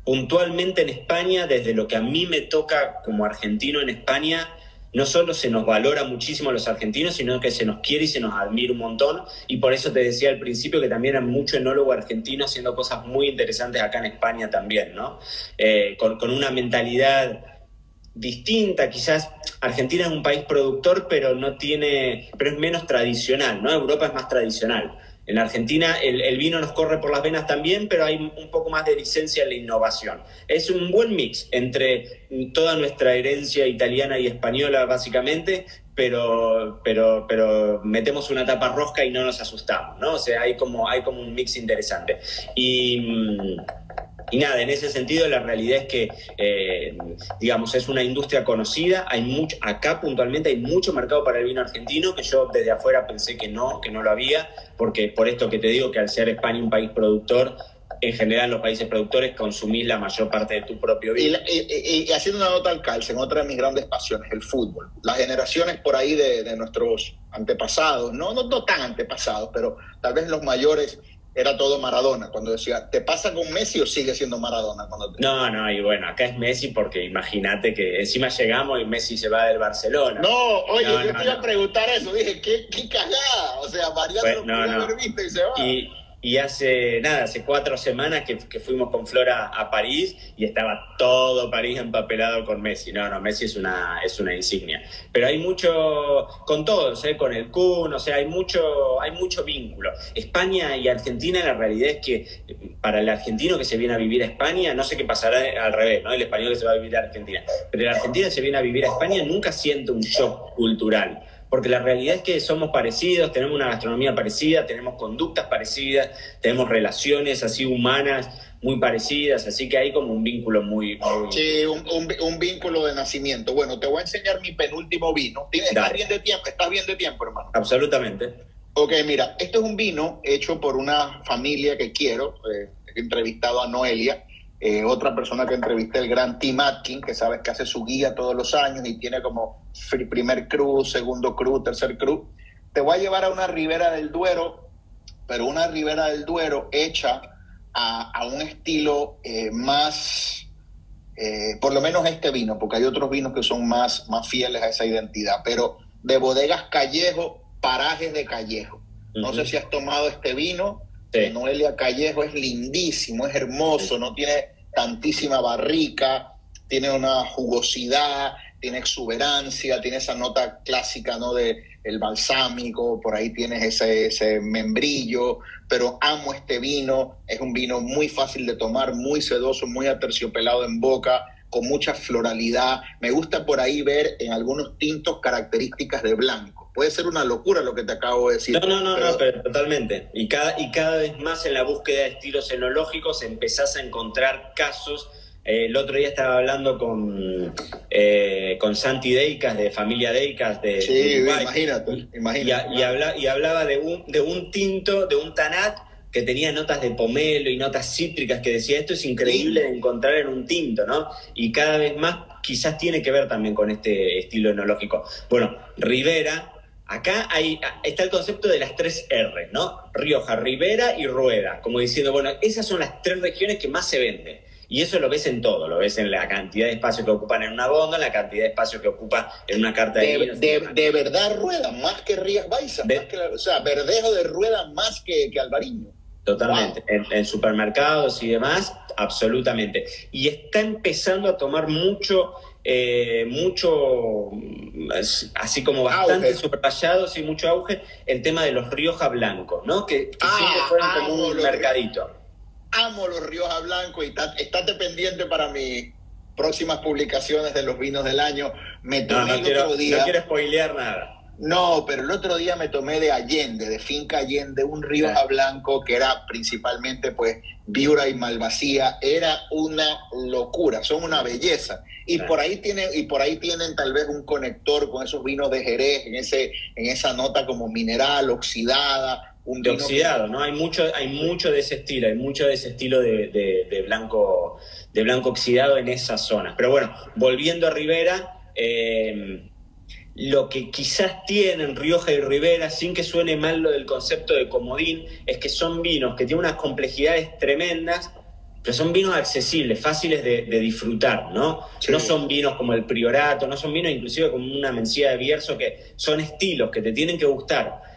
Puntualmente en España, desde lo que a mí me toca como argentino en España, no solo se nos valora muchísimo a los argentinos, sino que se nos quiere y se nos admira un montón. Y por eso te decía al principio que también hay mucho enólogo argentino haciendo cosas muy interesantes acá en España también, ¿no? Con una mentalidad distinta. Quizás Argentina es un país productor, pero es menos tradicional, ¿no? Europa es más tradicional. En Argentina el vino nos corre por las venas también, pero hay un poco más de licencia en la innovación. Es un buen mix entre toda nuestra herencia italiana y española, básicamente, pero metemos una tapa rosca y no nos asustamos, ¿no? O sea, hay como un mix interesante. Y nada, en ese sentido la realidad es que, digamos, es una industria conocida. Acá puntualmente hay mucho mercado para el vino argentino, que yo desde afuera pensé que no lo había, porque por esto que te digo, que al ser España un país productor, en general los países productores consumís la mayor parte de tu propio vino. Y haciendo una nota al calce, en otra de mis grandes pasiones, el fútbol. Las generaciones por ahí de nuestros antepasados, no tan antepasados, pero tal vez los mayores, era todo Maradona. Cuando decía, ¿te pasa con Messi o sigue siendo Maradona? No, y bueno, acá es Messi porque imagínate que encima llegamos y Messi se va del Barcelona. No, oye, yo te iba a preguntar eso, dije, ¿qué cagada? O sea, Mariano lo pudo haber visto y se va. y hace 4 semanas que fuimos con Flora a París y estaba todo París empapelado con Messi. No, Messi es una insignia. Pero hay mucho, con todos, con el Kun, o sea, hay mucho vínculo. España y Argentina, la realidad es que para el argentino que se viene a vivir a España, no sé qué pasará al revés, ¿no? El español que se va a vivir a Argentina. Pero el argentino que se viene a vivir a España nunca siente un shock cultural. Porque la realidad es que somos parecidos, tenemos una gastronomía parecida, tenemos conductas parecidas, tenemos relaciones así humanas muy parecidas, así que hay como un vínculo muy... Sí, un vínculo de nacimiento. Bueno, te voy a enseñar mi penúltimo vino. ¿Estás bien de tiempo? ¿Estás bien de tiempo, hermano? Absolutamente. Ok, mira, este es un vino hecho por una familia que quiero. He entrevistado a Noelia. Otra persona que entrevisté, el gran Tim Atkin, que sabes que hace su guía todos los años y tiene como primer cru, segundo cru, tercer cru. Te voy a llevar a una Ribera del Duero, pero una Ribera del Duero hecha a un estilo más, por lo menos este vino, porque hay otros vinos que son más fieles a esa identidad, pero de bodegas Callejo, parajes de Callejo. No sé si has tomado este vino. Sí. Noelia Callejo es lindísimo, es hermoso, sí. No tiene tantísima barrica, tiene una jugosidad, tiene exuberancia, tiene esa nota clásica, ¿no? De el balsámico, por ahí tienes ese membrillo, pero amo este vino, es un vino muy fácil de tomar, muy sedoso, muy aterciopelado en boca, con mucha floralidad. Me gusta por ahí ver en algunos tintos características de blanco. Puede ser una locura lo que te acabo de decir. Pero totalmente. Y cada vez más en la búsqueda de estilos enológicos empezás a encontrar casos. El otro día estaba hablando con Santi Deicas, de Familia Deicas de Uruguay. Imagínate. Y hablaba de un tinto, de un tanat, que tenía notas de pomelo y notas cítricas, que decía, esto es increíble de encontrar en un tinto, ¿no? Y cada vez más quizás tiene que ver también con este estilo enológico. Bueno, Ribera, acá está el concepto de las 3 R, ¿no? Rioja, Ribera y Rueda, como diciendo, bueno, esas son las 3 regiones que más se venden. Y eso lo ves en todo, lo ves en la cantidad de espacio que ocupan en una góndola, en la cantidad de espacio que ocupa en una carta de vinos. De verdad Rueda, más que Rías Baixas, o sea, Verdejo de Rueda más que Albariño. Totalmente, wow. En supermercados y demás, absolutamente. Y está empezando a tomar mucho, así como bastante subrayados y mucho auge, el tema de los Rioja blancos, ¿no? Que siempre fueron como un mercadito. Amo los Rioja blancos y estate pendiente para mis próximas publicaciones de los vinos del año. Me tomé otro día. No quiero spoilear nada. No, pero el otro día me tomé de Allende, de Finca Allende, un Rioja blanco que era principalmente pues Viura y Malvasía. Era una locura, son una belleza. Y por ahí tienen tal vez un conector con esos vinos de Jerez, en esa nota como mineral, oxidada. De oxidado, ¿no? Hay mucho de ese estilo, de blanco oxidado en esas zonas. Pero bueno, volviendo a Ribera, lo que quizás tienen Rioja y Ribera, sin que suene mal lo del concepto de comodín, es que son vinos que tienen unas complejidades tremendas, pero son vinos accesibles, fáciles de disfrutar, ¿no? Sí. No son vinos como el Priorato, no son vinos inclusive como una Mencía de Bierzo, que son estilos que te tienen que gustar.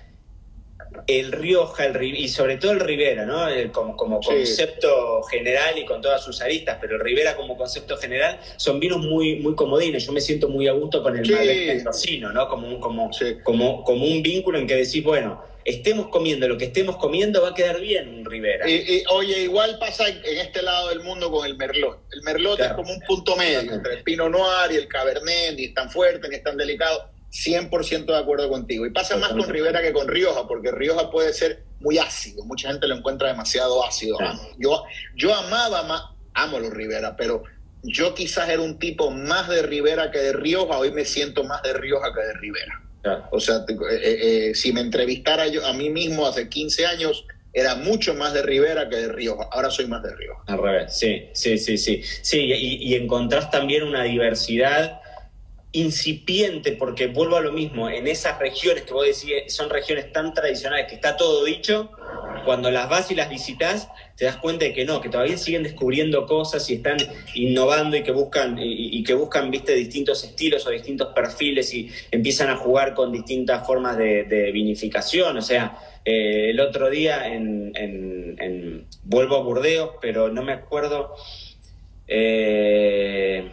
El Rioja y sobre todo el Ribera, ¿no? Como concepto general y con todas sus aristas, pero el Ribera como concepto general son vinos muy, muy comodines. Yo me siento muy a gusto con el Malbec mendocino, ¿no? Como un vínculo en que decís, bueno, estemos comiendo lo que estemos comiendo, va a quedar bien un Ribera. Oye, igual pasa en este lado del mundo con el Merlot. El Merlot es como un punto medio entre el Pinot Noir y el Cabernet, ni es tan fuerte ni es tan delicado. 100% de acuerdo contigo. Y pasa más con Ribera que con Rioja, porque Rioja puede ser muy ácido. Mucha gente lo encuentra demasiado ácido. Sí. Yo amo los Ribera, pero yo quizás era un tipo más de Ribera que de Rioja. Hoy me siento más de Rioja que de Ribera. Claro. O sea, si me entrevistara yo a mí mismo hace 15 años, era mucho más de Ribera que de Rioja. Ahora soy más de Rioja. Al revés, sí. Y encontrás también una diversidad incipiente, porque vuelvo a lo mismo, en esas regiones que vos decís son regiones tan tradicionales que está todo dicho, cuando las vas y las visitas, te das cuenta de que no, que todavía siguen descubriendo cosas y están innovando y que buscan, viste, distintos estilos o distintos perfiles y empiezan a jugar con distintas formas de vinificación. O sea, el otro día vuelvo a Burdeos, pero no me acuerdo, creo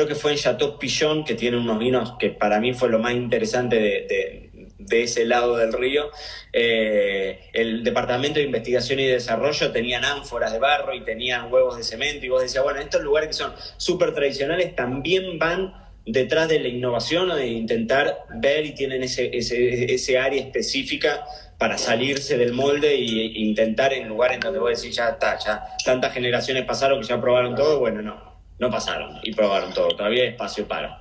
que fue en Chateau Pichon, que tiene unos vinos que para mí fue lo más interesante de ese lado del río. El Departamento de Investigación y Desarrollo tenían ánforas de barro y tenían huevos de cemento, y vos decías, bueno, estos lugares que son súper tradicionales también van detrás de la innovación o de intentar ver, y tienen ese área específica para salirse del molde e intentar en lugares donde vos decís, ya está, ya tantas generaciones pasaron que ya probaron todo. Bueno, no pasaron y probaron todo, todavía hay espacio para.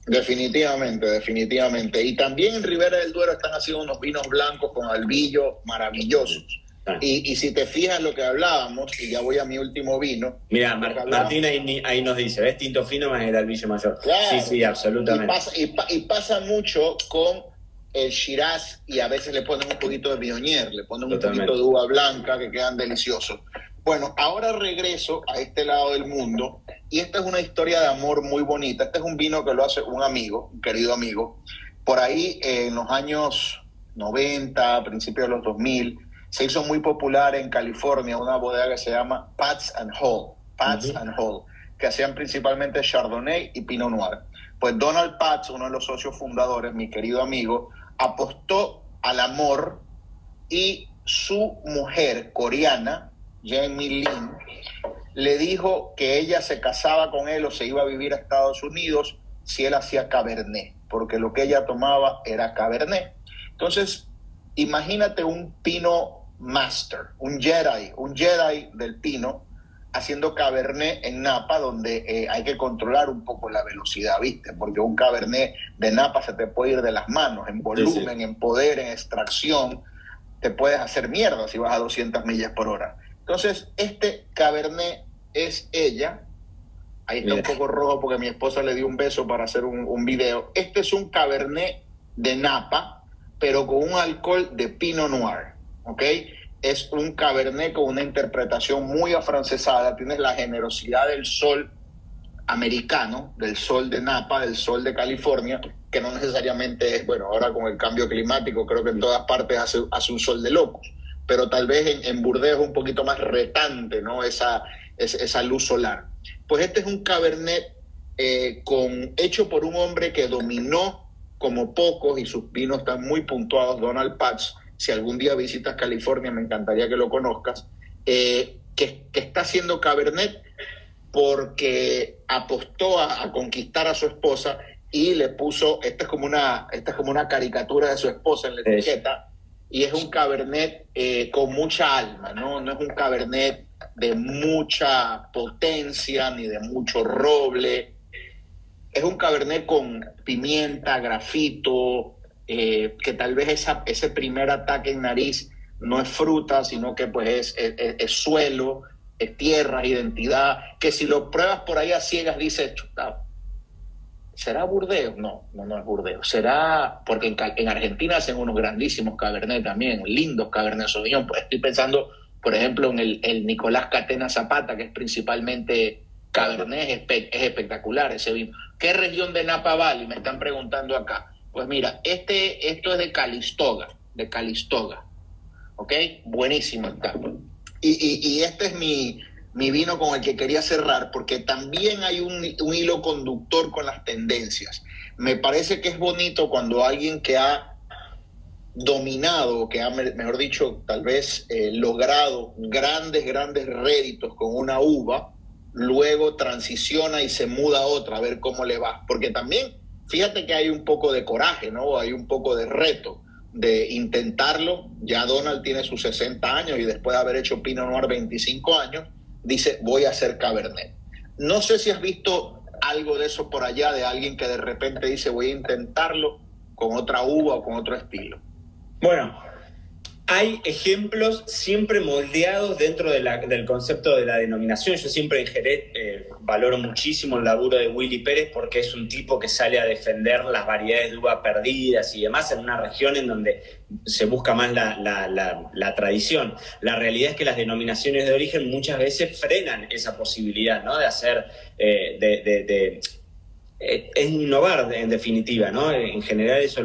Definitivamente. Y también en Ribera del Duero están haciendo unos vinos blancos con albillo maravillosos. Y si te fijas lo que hablábamos, y ya voy a mi último vino. Mira, Martín ahí nos dice, ¿ves? Tinto fino más el albillo mayor. Claro, sí, absolutamente. Y pasa mucho con el Shiraz, y a veces le ponen un poquito de Viognier, le ponen un poquito de uva blanca, que quedan deliciosos. Bueno, ahora regreso a este lado del mundo, y esta es una historia de amor muy bonita. Este es un vino que lo hace un amigo, un querido amigo. Por ahí, en los años 90, principios de los 2000, se hizo muy popular en California una bodega que se llama Pats and Hall, que hacían principalmente Chardonnay y Pinot Noir. Pues Donald Pats, uno de los socios fundadores, mi querido amigo, apostó al amor, y su mujer coreana, Jamie Lin, le dijo que ella se casaba con él o se iba a vivir a Estados Unidos si él hacía Cabernet, porque lo que ella tomaba era Cabernet. Entonces, imagínate un Pinot Master, un Jedi del Pinot, haciendo Cabernet en Napa, donde hay que controlar un poco la velocidad, ¿viste? Porque un Cabernet de Napa se te puede ir de las manos, en volumen, en poder, en extracción, te puedes hacer mierda si vas a 200 millas por hora. Entonces, este Cabernet es ella. Ahí está un poco rojo porque mi esposa le dio un beso para hacer un video. Este es un Cabernet de Napa, pero con un alcohol de Pinot Noir, ¿ok? Es un Cabernet con una interpretación muy afrancesada. Tienes la generosidad del sol americano, del sol de Napa, del sol de California, que no necesariamente es, bueno, ahora con el cambio climático creo que en todas partes hace un sol de locos, pero tal vez en Burdeos un poquito más retante, ¿no? Esa luz solar. Pues este es un Cabernet hecho por un hombre que dominó como pocos, y sus vinos están muy puntuados, Donald Pats. Si algún día visitas California, me encantaría que lo conozcas, que está haciendo Cabernet porque apostó a conquistar a su esposa y le puso, esta es como una caricatura de su esposa en la etiqueta, y es un Cabernet con mucha alma, ¿no? No es un Cabernet de mucha potencia ni de mucho roble. Es un Cabernet con pimienta, grafito, que tal vez ese primer ataque en nariz no es fruta, sino que pues es suelo, es tierra, identidad, que si lo pruebas por ahí a ciegas dices, chuta, ¿será Burdeos? No es Burdeos. ¿Será? Porque en Argentina hacen unos grandísimos Cabernet también, lindos Cabernet Sauvignon. Pues estoy pensando, por ejemplo, en el Nicolás Catena Zapata, que es principalmente Cabernet, es espectacular ese vino. ¿Qué región de Napa Valley? Me están preguntando acá. Pues mira, esto es de Calistoga, ¿ok? Buenísimo está. Y este es mi vino con el que quería cerrar, porque también hay un hilo conductor con las tendencias. Me parece que es bonito cuando alguien que ha dominado, que ha, mejor dicho, tal vez logrado grandes réditos con una uva, luego transiciona y se muda a otra, a ver cómo le va. Porque también, fíjate que hay un poco de coraje, ¿no? Hay un poco de reto de intentarlo. Ya Donald tiene sus 60 años y después de haber hecho Pinot Noir 25 años, dice, voy a hacer Cabernet. No sé si has visto algo de eso por allá, de alguien que de repente dice, voy a intentarlo con otra uva o con otro estilo. Bueno, Hay ejemplos siempre moldeados dentro del concepto de la denominación. Yo siempre en Jerez valoro muchísimo el laburo de Willy Pérez porque es un tipo que sale a defender las variedades de uva perdidas y demás en una región en donde se busca más la tradición. La realidad es que las denominaciones de origen muchas veces frenan esa posibilidad, ¿no? De hacer, es innovar en definitiva, ¿no? En general eso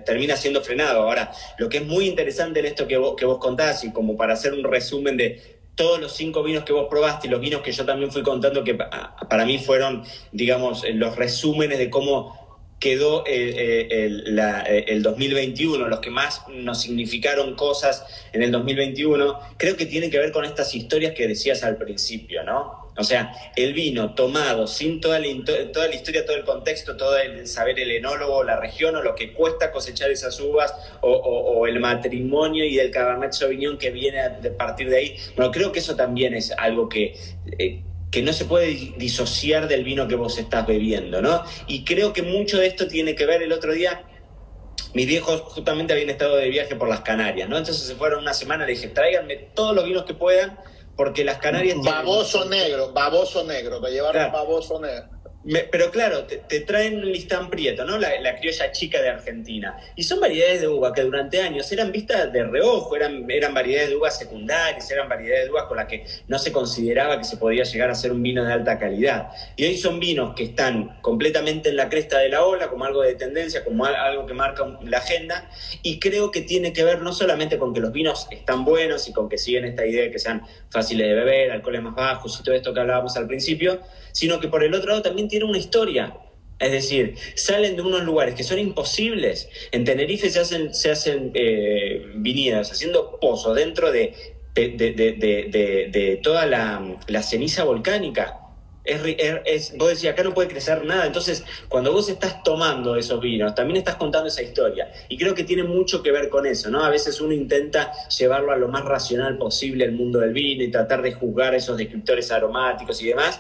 termina siendo frenado. Ahora, lo que es muy interesante en esto que vos contás, y como para hacer un resumen de todos los 5 vinos que vos probaste y los vinos que yo también fui contando, que para mí fueron, digamos, los resúmenes de cómo quedó el 2021, los que más nos significaron cosas en el 2021, creo que tiene que ver con estas historias que decías al principio, ¿no? O sea, el vino tomado sin toda la historia, todo el contexto, todo el saber el enólogo, la región, o lo que cuesta cosechar esas uvas, o el matrimonio y el Cabernet Sauvignon que viene a partir de ahí. Bueno, creo que eso también es algo que no se puede disociar del vino que vos estás bebiendo, ¿no? Y creo que mucho de esto tiene que ver. El otro día mis viejos justamente habían estado de viaje por las Canarias, ¿no? Entonces se fueron una semana, le dije, tráiganme todos los vinos que puedan, porque las Canarias... Baboso negro, te llevaron, claro. Baboso negro. Pero claro, te traen un listán prieto, ¿no? La criolla chica de Argentina. Y son variedades de uva que durante años eran vistas de reojo, eran variedades de uvas secundarias, eran variedades de uvas con las que no se consideraba que se podía llegar a ser un vino de alta calidad. Y hoy son vinos que están completamente en la cresta de la ola, como algo de tendencia, como algo que marca la agenda. Y creo que tiene que ver no solamente con que los vinos están buenos y con que siguen esta idea de que sean fáciles de beber, alcoholes más bajos y todo esto que hablábamos al principio, sino que por el otro lado también tiene una historia. Es decir, salen de unos lugares que son imposibles. En Tenerife se hacen viñedos, haciendo pozos dentro de toda la ceniza volcánica. Vos decís, acá no puede crecer nada. Entonces, cuando vos estás tomando esos vinos, también estás contando esa historia. Y creo que tiene mucho que ver con eso, ¿no? A veces uno intenta llevarlo a lo más racional posible el mundo del vino y tratar de juzgar esos descriptores aromáticos y demás.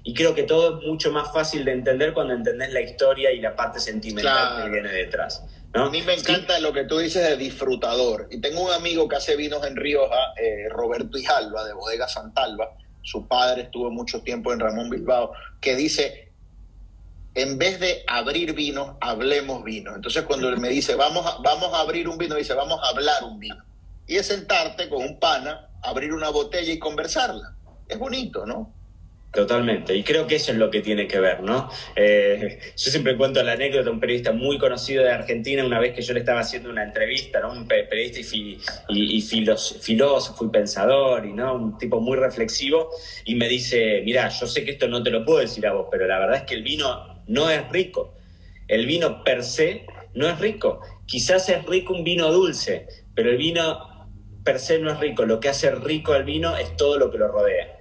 Y creo que todo es mucho más fácil de entender cuando entendés la historia y la parte sentimental, claro, que viene detrás, ¿no? A mí me encanta lo que tú dices de disfrutador. Y tengo un amigo que hace vinos en Rioja, Roberto Ijalba, de Bodega Santalba. Su padre estuvo mucho tiempo en Ramón Bilbao, que dice, en vez de abrir vinos, hablemos vino. Entonces cuando él me dice, vamos a abrir un vino, dice, vamos a hablar un vino. Y es sentarte con un pana, abrir una botella y conversarla. Es bonito, ¿no? Totalmente, y creo que eso es lo que tiene que ver, ¿no? Yo siempre cuento la anécdota de un periodista muy conocido de Argentina, una vez que yo le estaba haciendo una entrevista, ¿no? Un periodista y filósofo y pensador, y ¿no? Un tipo muy reflexivo, y me dice, mirá, yo sé que esto no te lo puedo decir a vos, pero la verdad es que el vino no es rico. El vino per se no es rico. Quizás es rico un vino dulce, pero el vino per se no es rico. Lo que hace rico al vino es todo lo que lo rodea.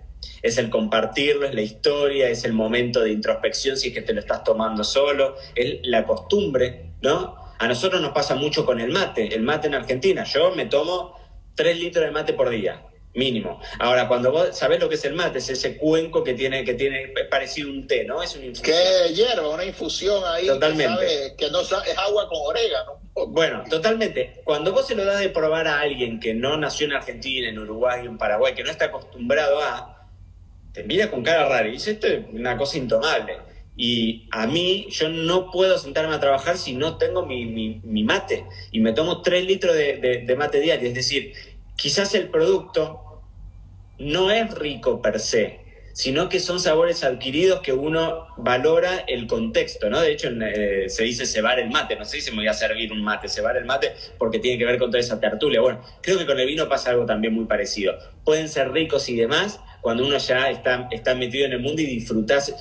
Es el compartirlo, es la historia, es el momento de introspección si es que te lo estás tomando solo, es la costumbre, ¿no? A nosotros nos pasa mucho con el mate en Argentina. Yo me tomo 3 litros de mate por día, mínimo. Ahora, cuando vos sabés lo que es el mate, es ese cuenco que tiene es parecido a un té, ¿no? Es una infusión. ¿Qué hierba? Una infusión ahí. Totalmente. Que no sabe, es agua con orégano. Bueno, totalmente. Cuando vos se lo das de probar a alguien que no nació en Argentina, en Uruguay, en Paraguay, que no está acostumbrado te mira con cara rara y dice, esto es una cosa intomable. Y a mí, yo no puedo sentarme a trabajar si no tengo mi mate. Y me tomo 3 litros de mate diario. Es decir, quizás el producto no es rico per se, sino que son sabores adquiridos que uno valora el contexto, ¿no? De hecho, se dice cebar el mate. No se dice me voy a servir un mate, cebar el mate, porque tiene que ver con toda esa tertulia. Bueno, creo que con el vino pasa algo también muy parecido. Pueden ser ricos y demás, cuando uno ya está metido en el mundo y disfrutás,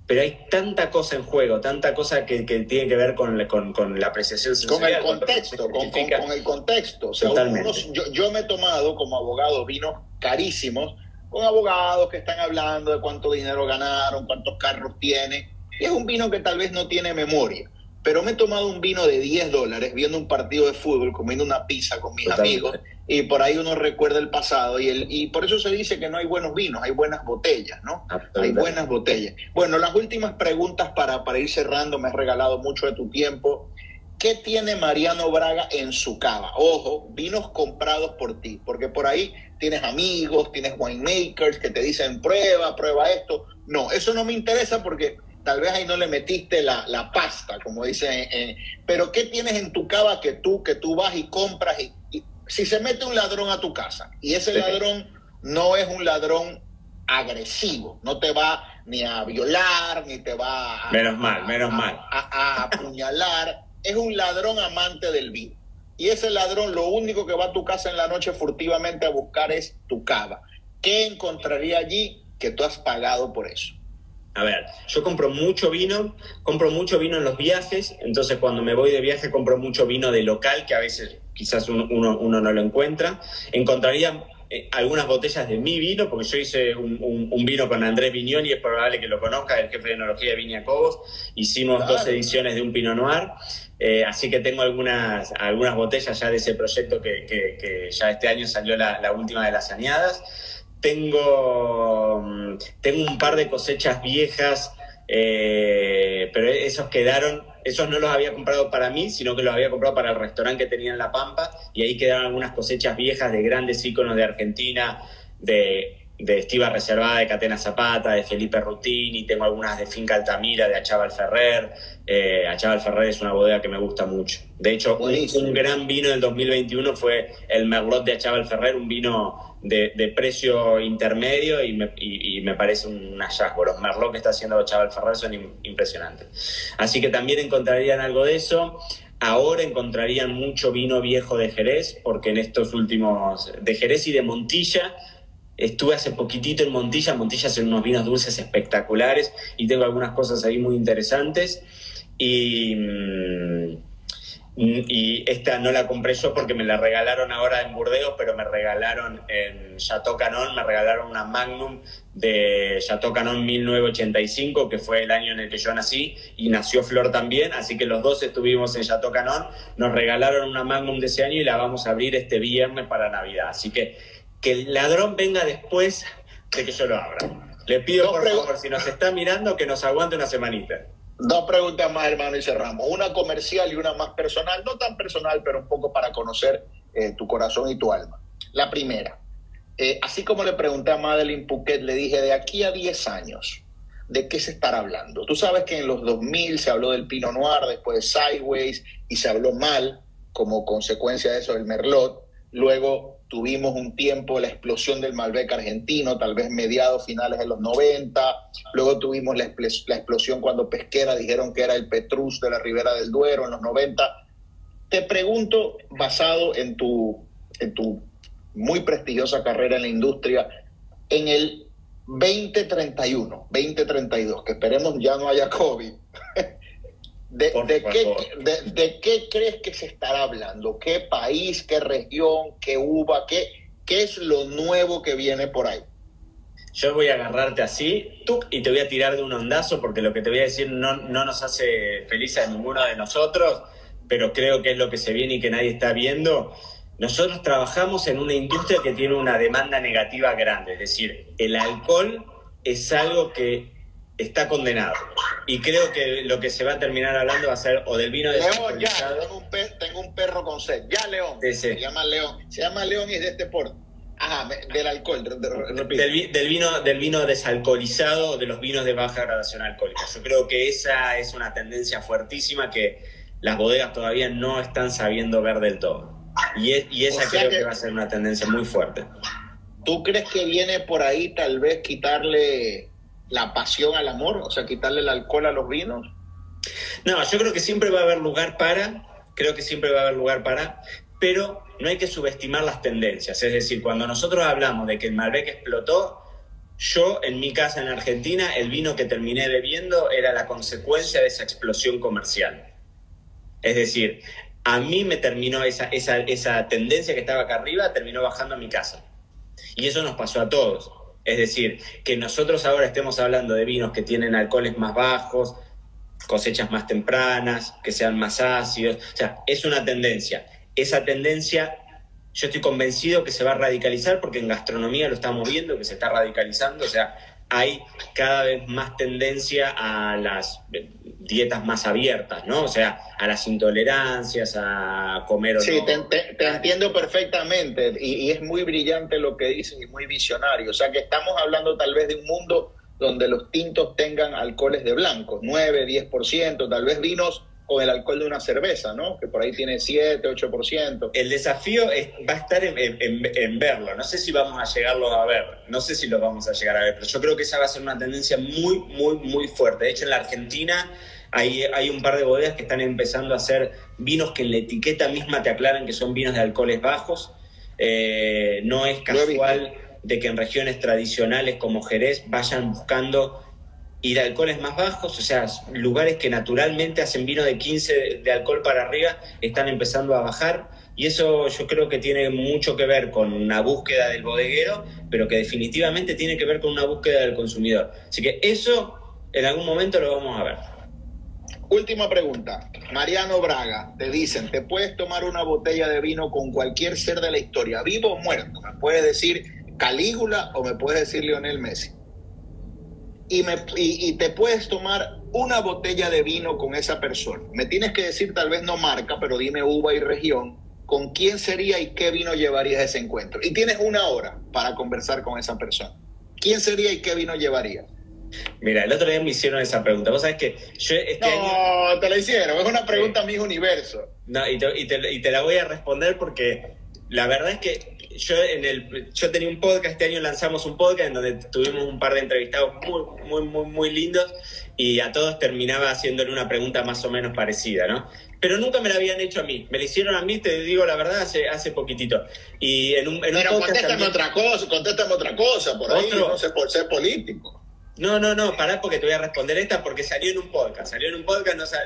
pero hay tanta cosa en juego, tanta cosa que tiene que ver con la apreciación sensorial. Con el contexto. O sea, yo me he tomado como abogado vinos carísimos, con abogados que están hablando de cuánto dinero ganaron, cuántos carros tiene, y es un vino que tal vez no tiene memoria. Pero me he tomado un vino de $10 viendo un partido de fútbol, comiendo una pizza con mis amigos, y por ahí uno recuerda el pasado, y por eso se dice que no hay buenos vinos, hay buenas botellas, ¿no? Hay buenas botellas. Bueno, las últimas preguntas para ir cerrando, me has regalado mucho de tu tiempo. ¿qué tiene Mariano Braga en su cava? Ojo, vinos comprados por ti, porque por ahí tienes amigos, tienes winemakers que te dicen prueba esto. No, eso no me interesa porque tal vez ahí no le metiste la pasta, como dicen. Pero ¿qué tienes en tu cava que tú vas y compras? Y si se mete un ladrón a tu casa y ese ladrón no es un ladrón agresivo, no te va ni a violar, ni te va a apuñalar, es un ladrón amante del vino. Y ese ladrón lo único que va a tu casa en la noche furtivamente a buscar es tu cava. ¿Qué encontraría allí que tú has pagado por eso? A ver, yo compro mucho vino en los viajes, entonces cuando me voy de viaje compro mucho vino de local, que a veces quizás uno no lo encuentra. Encontraría algunas botellas de mi vino, porque yo hice un vino con Andrés Vignoni, es probable que lo conozca, el jefe de enología de Viña Cobos. Hicimos 2 ediciones de un Pinot Noir, así que tengo algunas botellas ya de ese proyecto que ya este año salió la última de las añadas. Tengo un par de cosechas viejas, pero esos no los había comprado para mí, sino que los había comprado para el restaurante que tenía en La Pampa, y ahí quedaban algunas cosechas viejas de grandes íconos de Argentina, de Estiva Reservada, de Catena Zapata, de Felipe Rutini. Tengo algunas de Finca Altamira, de Achával Ferrer. Achával Ferrer es una bodega que me gusta mucho. De hecho, un gran vino del 2021 fue el Merlot de Achával Ferrer, un vino de precio intermedio, y me parece un hallazgo. Los Merlot que está haciendo Achával Ferrer son impresionantes. Así que también encontrarían algo de eso. Ahora encontrarían mucho vino viejo de Jerez, porque en estos últimos... de Jerez y de Montilla. Estuve hace poquitito en Montilla. Montilla hacen unos vinos dulces espectaculares y tengo algunas cosas ahí muy interesantes. Y esta no la compré yo porque me la regalaron ahora en Burdeos, pero me regalaron en Chateau Canon, me regalaron una Magnum de Chateau Canon 1985, que fue el año en el que yo nací, y nació Flor también, así que los dos estuvimos en Chateau Canon. Nos regalaron una Magnum de ese año y la vamos a abrir este viernes para Navidad. Así que el ladrón venga después de que yo lo abra. Le pido, por favor, si nos está mirando, que nos aguante una semanita. 2 preguntas más, hermano, y cerramos. Una comercial y una más personal. No tan personal, pero un poco para conocer tu corazón y tu alma. La primera, así como le pregunté a Madeleine Pouquet, le dije, de aquí a 10 años, ¿de qué se estará hablando? Tú sabes que en los 2000 se habló del Pinot Noir, después de Sideways, y se habló mal como consecuencia de eso del Merlot. Luego tuvimos un tiempo la explosión del Malbec argentino, tal vez mediados, finales de los 90. Luego tuvimos la explosión cuando Pesquera dijeron que era el Petrus de la Ribera del Duero en los 90. Te pregunto, basado en tu muy prestigiosa carrera en la industria, en el 2031, 2032, que esperemos ya no haya COVID, ¿De qué crees que se estará hablando? ¿Qué país, qué región, qué uva, qué es lo nuevo que viene por ahí? Yo voy a agarrarte así y te voy a tirar de un ondazo, porque lo que te voy a decir no nos hace felices a ninguno de nosotros, pero creo que es lo que se viene y que nadie está viendo. Nosotros trabajamos en una industria que tiene una demanda negativa grande, es decir, el alcohol es algo que está condenado. Y creo que lo que se va a terminar hablando va a ser o del vino desalcoholizado. León, ya, tengo un perro con sed. Ya, León. Sí. Se llama León y es de este porte. Ajá, del alcohol, del vino desalcoholizado, de los vinos de baja gradación alcohólica. Yo creo que esa es una tendencia fuertísima que las bodegas todavía no están sabiendo ver del todo. Y esa creo que va a ser una tendencia muy fuerte. ¿Tú crees que viene por ahí tal vez quitarle la pasión al amor? O sea, quitarle el alcohol a los vinos. No, yo creo que siempre va a haber lugar para, pero no hay que subestimar las tendencias. Es decir, cuando nosotros hablamos de que el Malbec explotó, yo en mi casa en Argentina, el vino que terminé bebiendo era la consecuencia de esa explosión comercial. Es decir, a mí me terminó esa tendencia que estaba acá arriba, terminó bajando a mi casa. Y eso nos pasó a todos. Es decir, que nosotros ahora estemos hablando de vinos que tienen alcoholes más bajos, cosechas más tempranas, que sean más ácidos. O sea, es una tendencia. Esa tendencia, yo estoy convencido que se va a radicalizar, porque en gastronomía lo estamos viendo, que se está radicalizando. O sea, hay cada vez más tendencia a las dietas más abiertas, ¿no? O sea, a las intolerancias, a comer o Sí, no. te entiendo perfectamente y es muy brillante lo que dices y muy visionario. O sea, que estamos hablando tal vez de un mundo donde los tintos tengan alcoholes de blancos, 9, 10%, tal vez vinos con el alcohol de una cerveza, ¿no? Que por ahí tiene 7, 8%. El desafío va a estar en verlo. No sé si vamos a llegarlo a ver, no sé si lo vamos a llegar a ver, pero yo creo que esa va a ser una tendencia muy, muy, muy fuerte. De hecho, en la Argentina hay un par de bodegas que están empezando a hacer vinos que en la etiqueta misma te aclaran que son vinos de alcoholes bajos. No es casual de que en regiones tradicionales como Jerez vayan buscando ir a alcoholes más bajos, o sea, lugares que naturalmente hacen vino de 15 de alcohol para arriba están empezando a bajar, y eso yo creo que tiene mucho que ver con una búsqueda del bodeguero, pero que definitivamente tiene que ver con una búsqueda del consumidor. Así que eso en algún momento lo vamos a ver. Última pregunta. Mariano Braga, te dicen, te puedes tomar una botella de vino con cualquier ser de la historia, vivo o muerto. Me puedes decir Calígula o me puedes decir Lionel Messi. Y te puedes tomar una botella de vino con esa persona. Me tienes que decir, tal vez no marca, pero dime uva y región. ¿Con quién sería y qué vino llevarías a ese encuentro? Y tienes una hora para conversar con esa persona. ¿Quién sería y qué vino llevarías? Mira, el otro día me hicieron esa pregunta. Vos sabés que yo No, te la hicieron. Es una pregunta Miss Universo. No, y te la voy a responder porque la verdad es que yo tenía un podcast, este año lanzamos un podcast en donde tuvimos un par de entrevistados muy, muy, muy, muy lindos, y a todos terminaba haciéndole una pregunta más o menos parecida, ¿no? Pero nunca me la habían hecho a mí. Me la hicieron a mí, te digo la verdad, hace poquitito. Y en un Pero podcast contéstame otra cosa, por ahí, no sé, por ser político. No, pará, porque te voy a responder esta, porque salió en un podcast,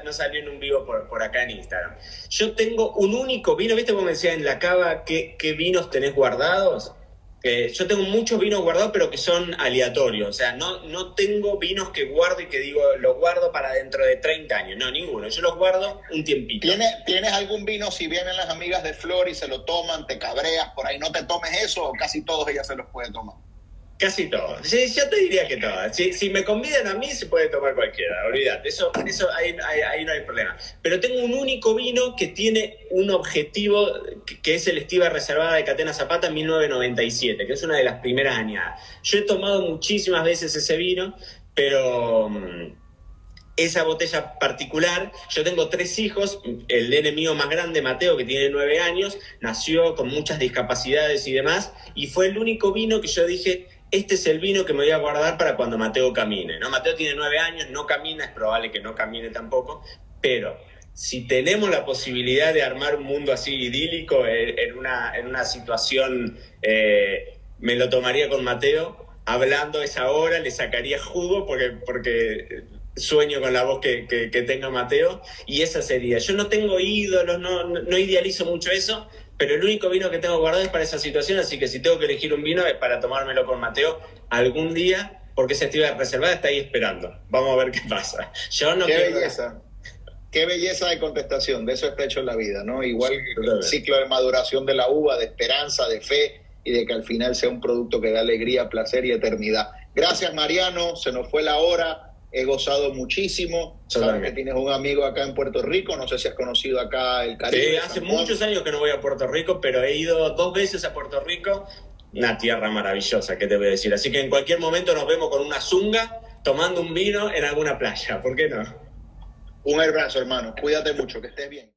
no salió en un vivo por acá en Instagram. Yo tengo un único vino, ¿viste cómo me decía en la cava qué vinos tenés guardados? Yo tengo muchos vinos guardados, pero que son aleatorios, o sea, no tengo vinos que guardo y que digo, los guardo para dentro de 30 años, no, ninguno, yo los guardo un tiempito. ¿Tienes algún vino, si vienen las amigas de Flor y se lo toman, te cabreas por ahí, no te tomes eso, o casi todos ella se los puede tomar? Casi todo. Sí, yo te diría que todas. Si me convidan a mí, se puede tomar cualquiera. Olvídate. Eso ahí no hay problema. Pero tengo un único vino que tiene un objetivo, que es el Estiva Reservada de Catena Zapata 1997, que es una de las primeras añadas. Yo he tomado muchísimas veces ese vino, pero esa botella particular, yo tengo 3 hijos, el nene mío más grande, Mateo, que tiene 9 años, nació con muchas discapacidades y demás, y fue el único vino que yo dije, este es el vino que me voy a guardar para cuando Mateo camine, ¿no? Mateo tiene 9 años, no camina, es probable que no camine tampoco, pero si tenemos la posibilidad de armar un mundo así idílico en una situación, me lo tomaría con Mateo, hablando esa hora, le sacaría jugo porque sueño con la voz que tenga Mateo, y esa sería. Yo no tengo ídolos, no idealizo mucho eso, pero el único vino que tengo guardado es para esa situación, así que si tengo que elegir un vino es para tomármelo con Mateo algún día, porque esa Estiva Reservada está ahí esperando. Vamos a ver qué pasa. Yo no Qué quiero... belleza. Qué belleza de contestación, de eso está hecho la vida, ¿no? Igual el ciclo de maduración de la uva, de esperanza, de fe, y de que al final sea un producto que da alegría, placer y eternidad. Gracias, Mariano, se nos fue la hora. He gozado muchísimo. Sabes que tienes un amigo acá en Puerto Rico. No sé si has conocido acá el Caribe. Sí, hace muchos años que no voy a Puerto Rico, pero he ido 2 veces a Puerto Rico. Una tierra maravillosa, ¿qué te voy a decir? Así que en cualquier momento nos vemos con una zunga, tomando un vino en alguna playa. ¿Por qué no? Un abrazo, hermano. Cuídate mucho, que estés bien.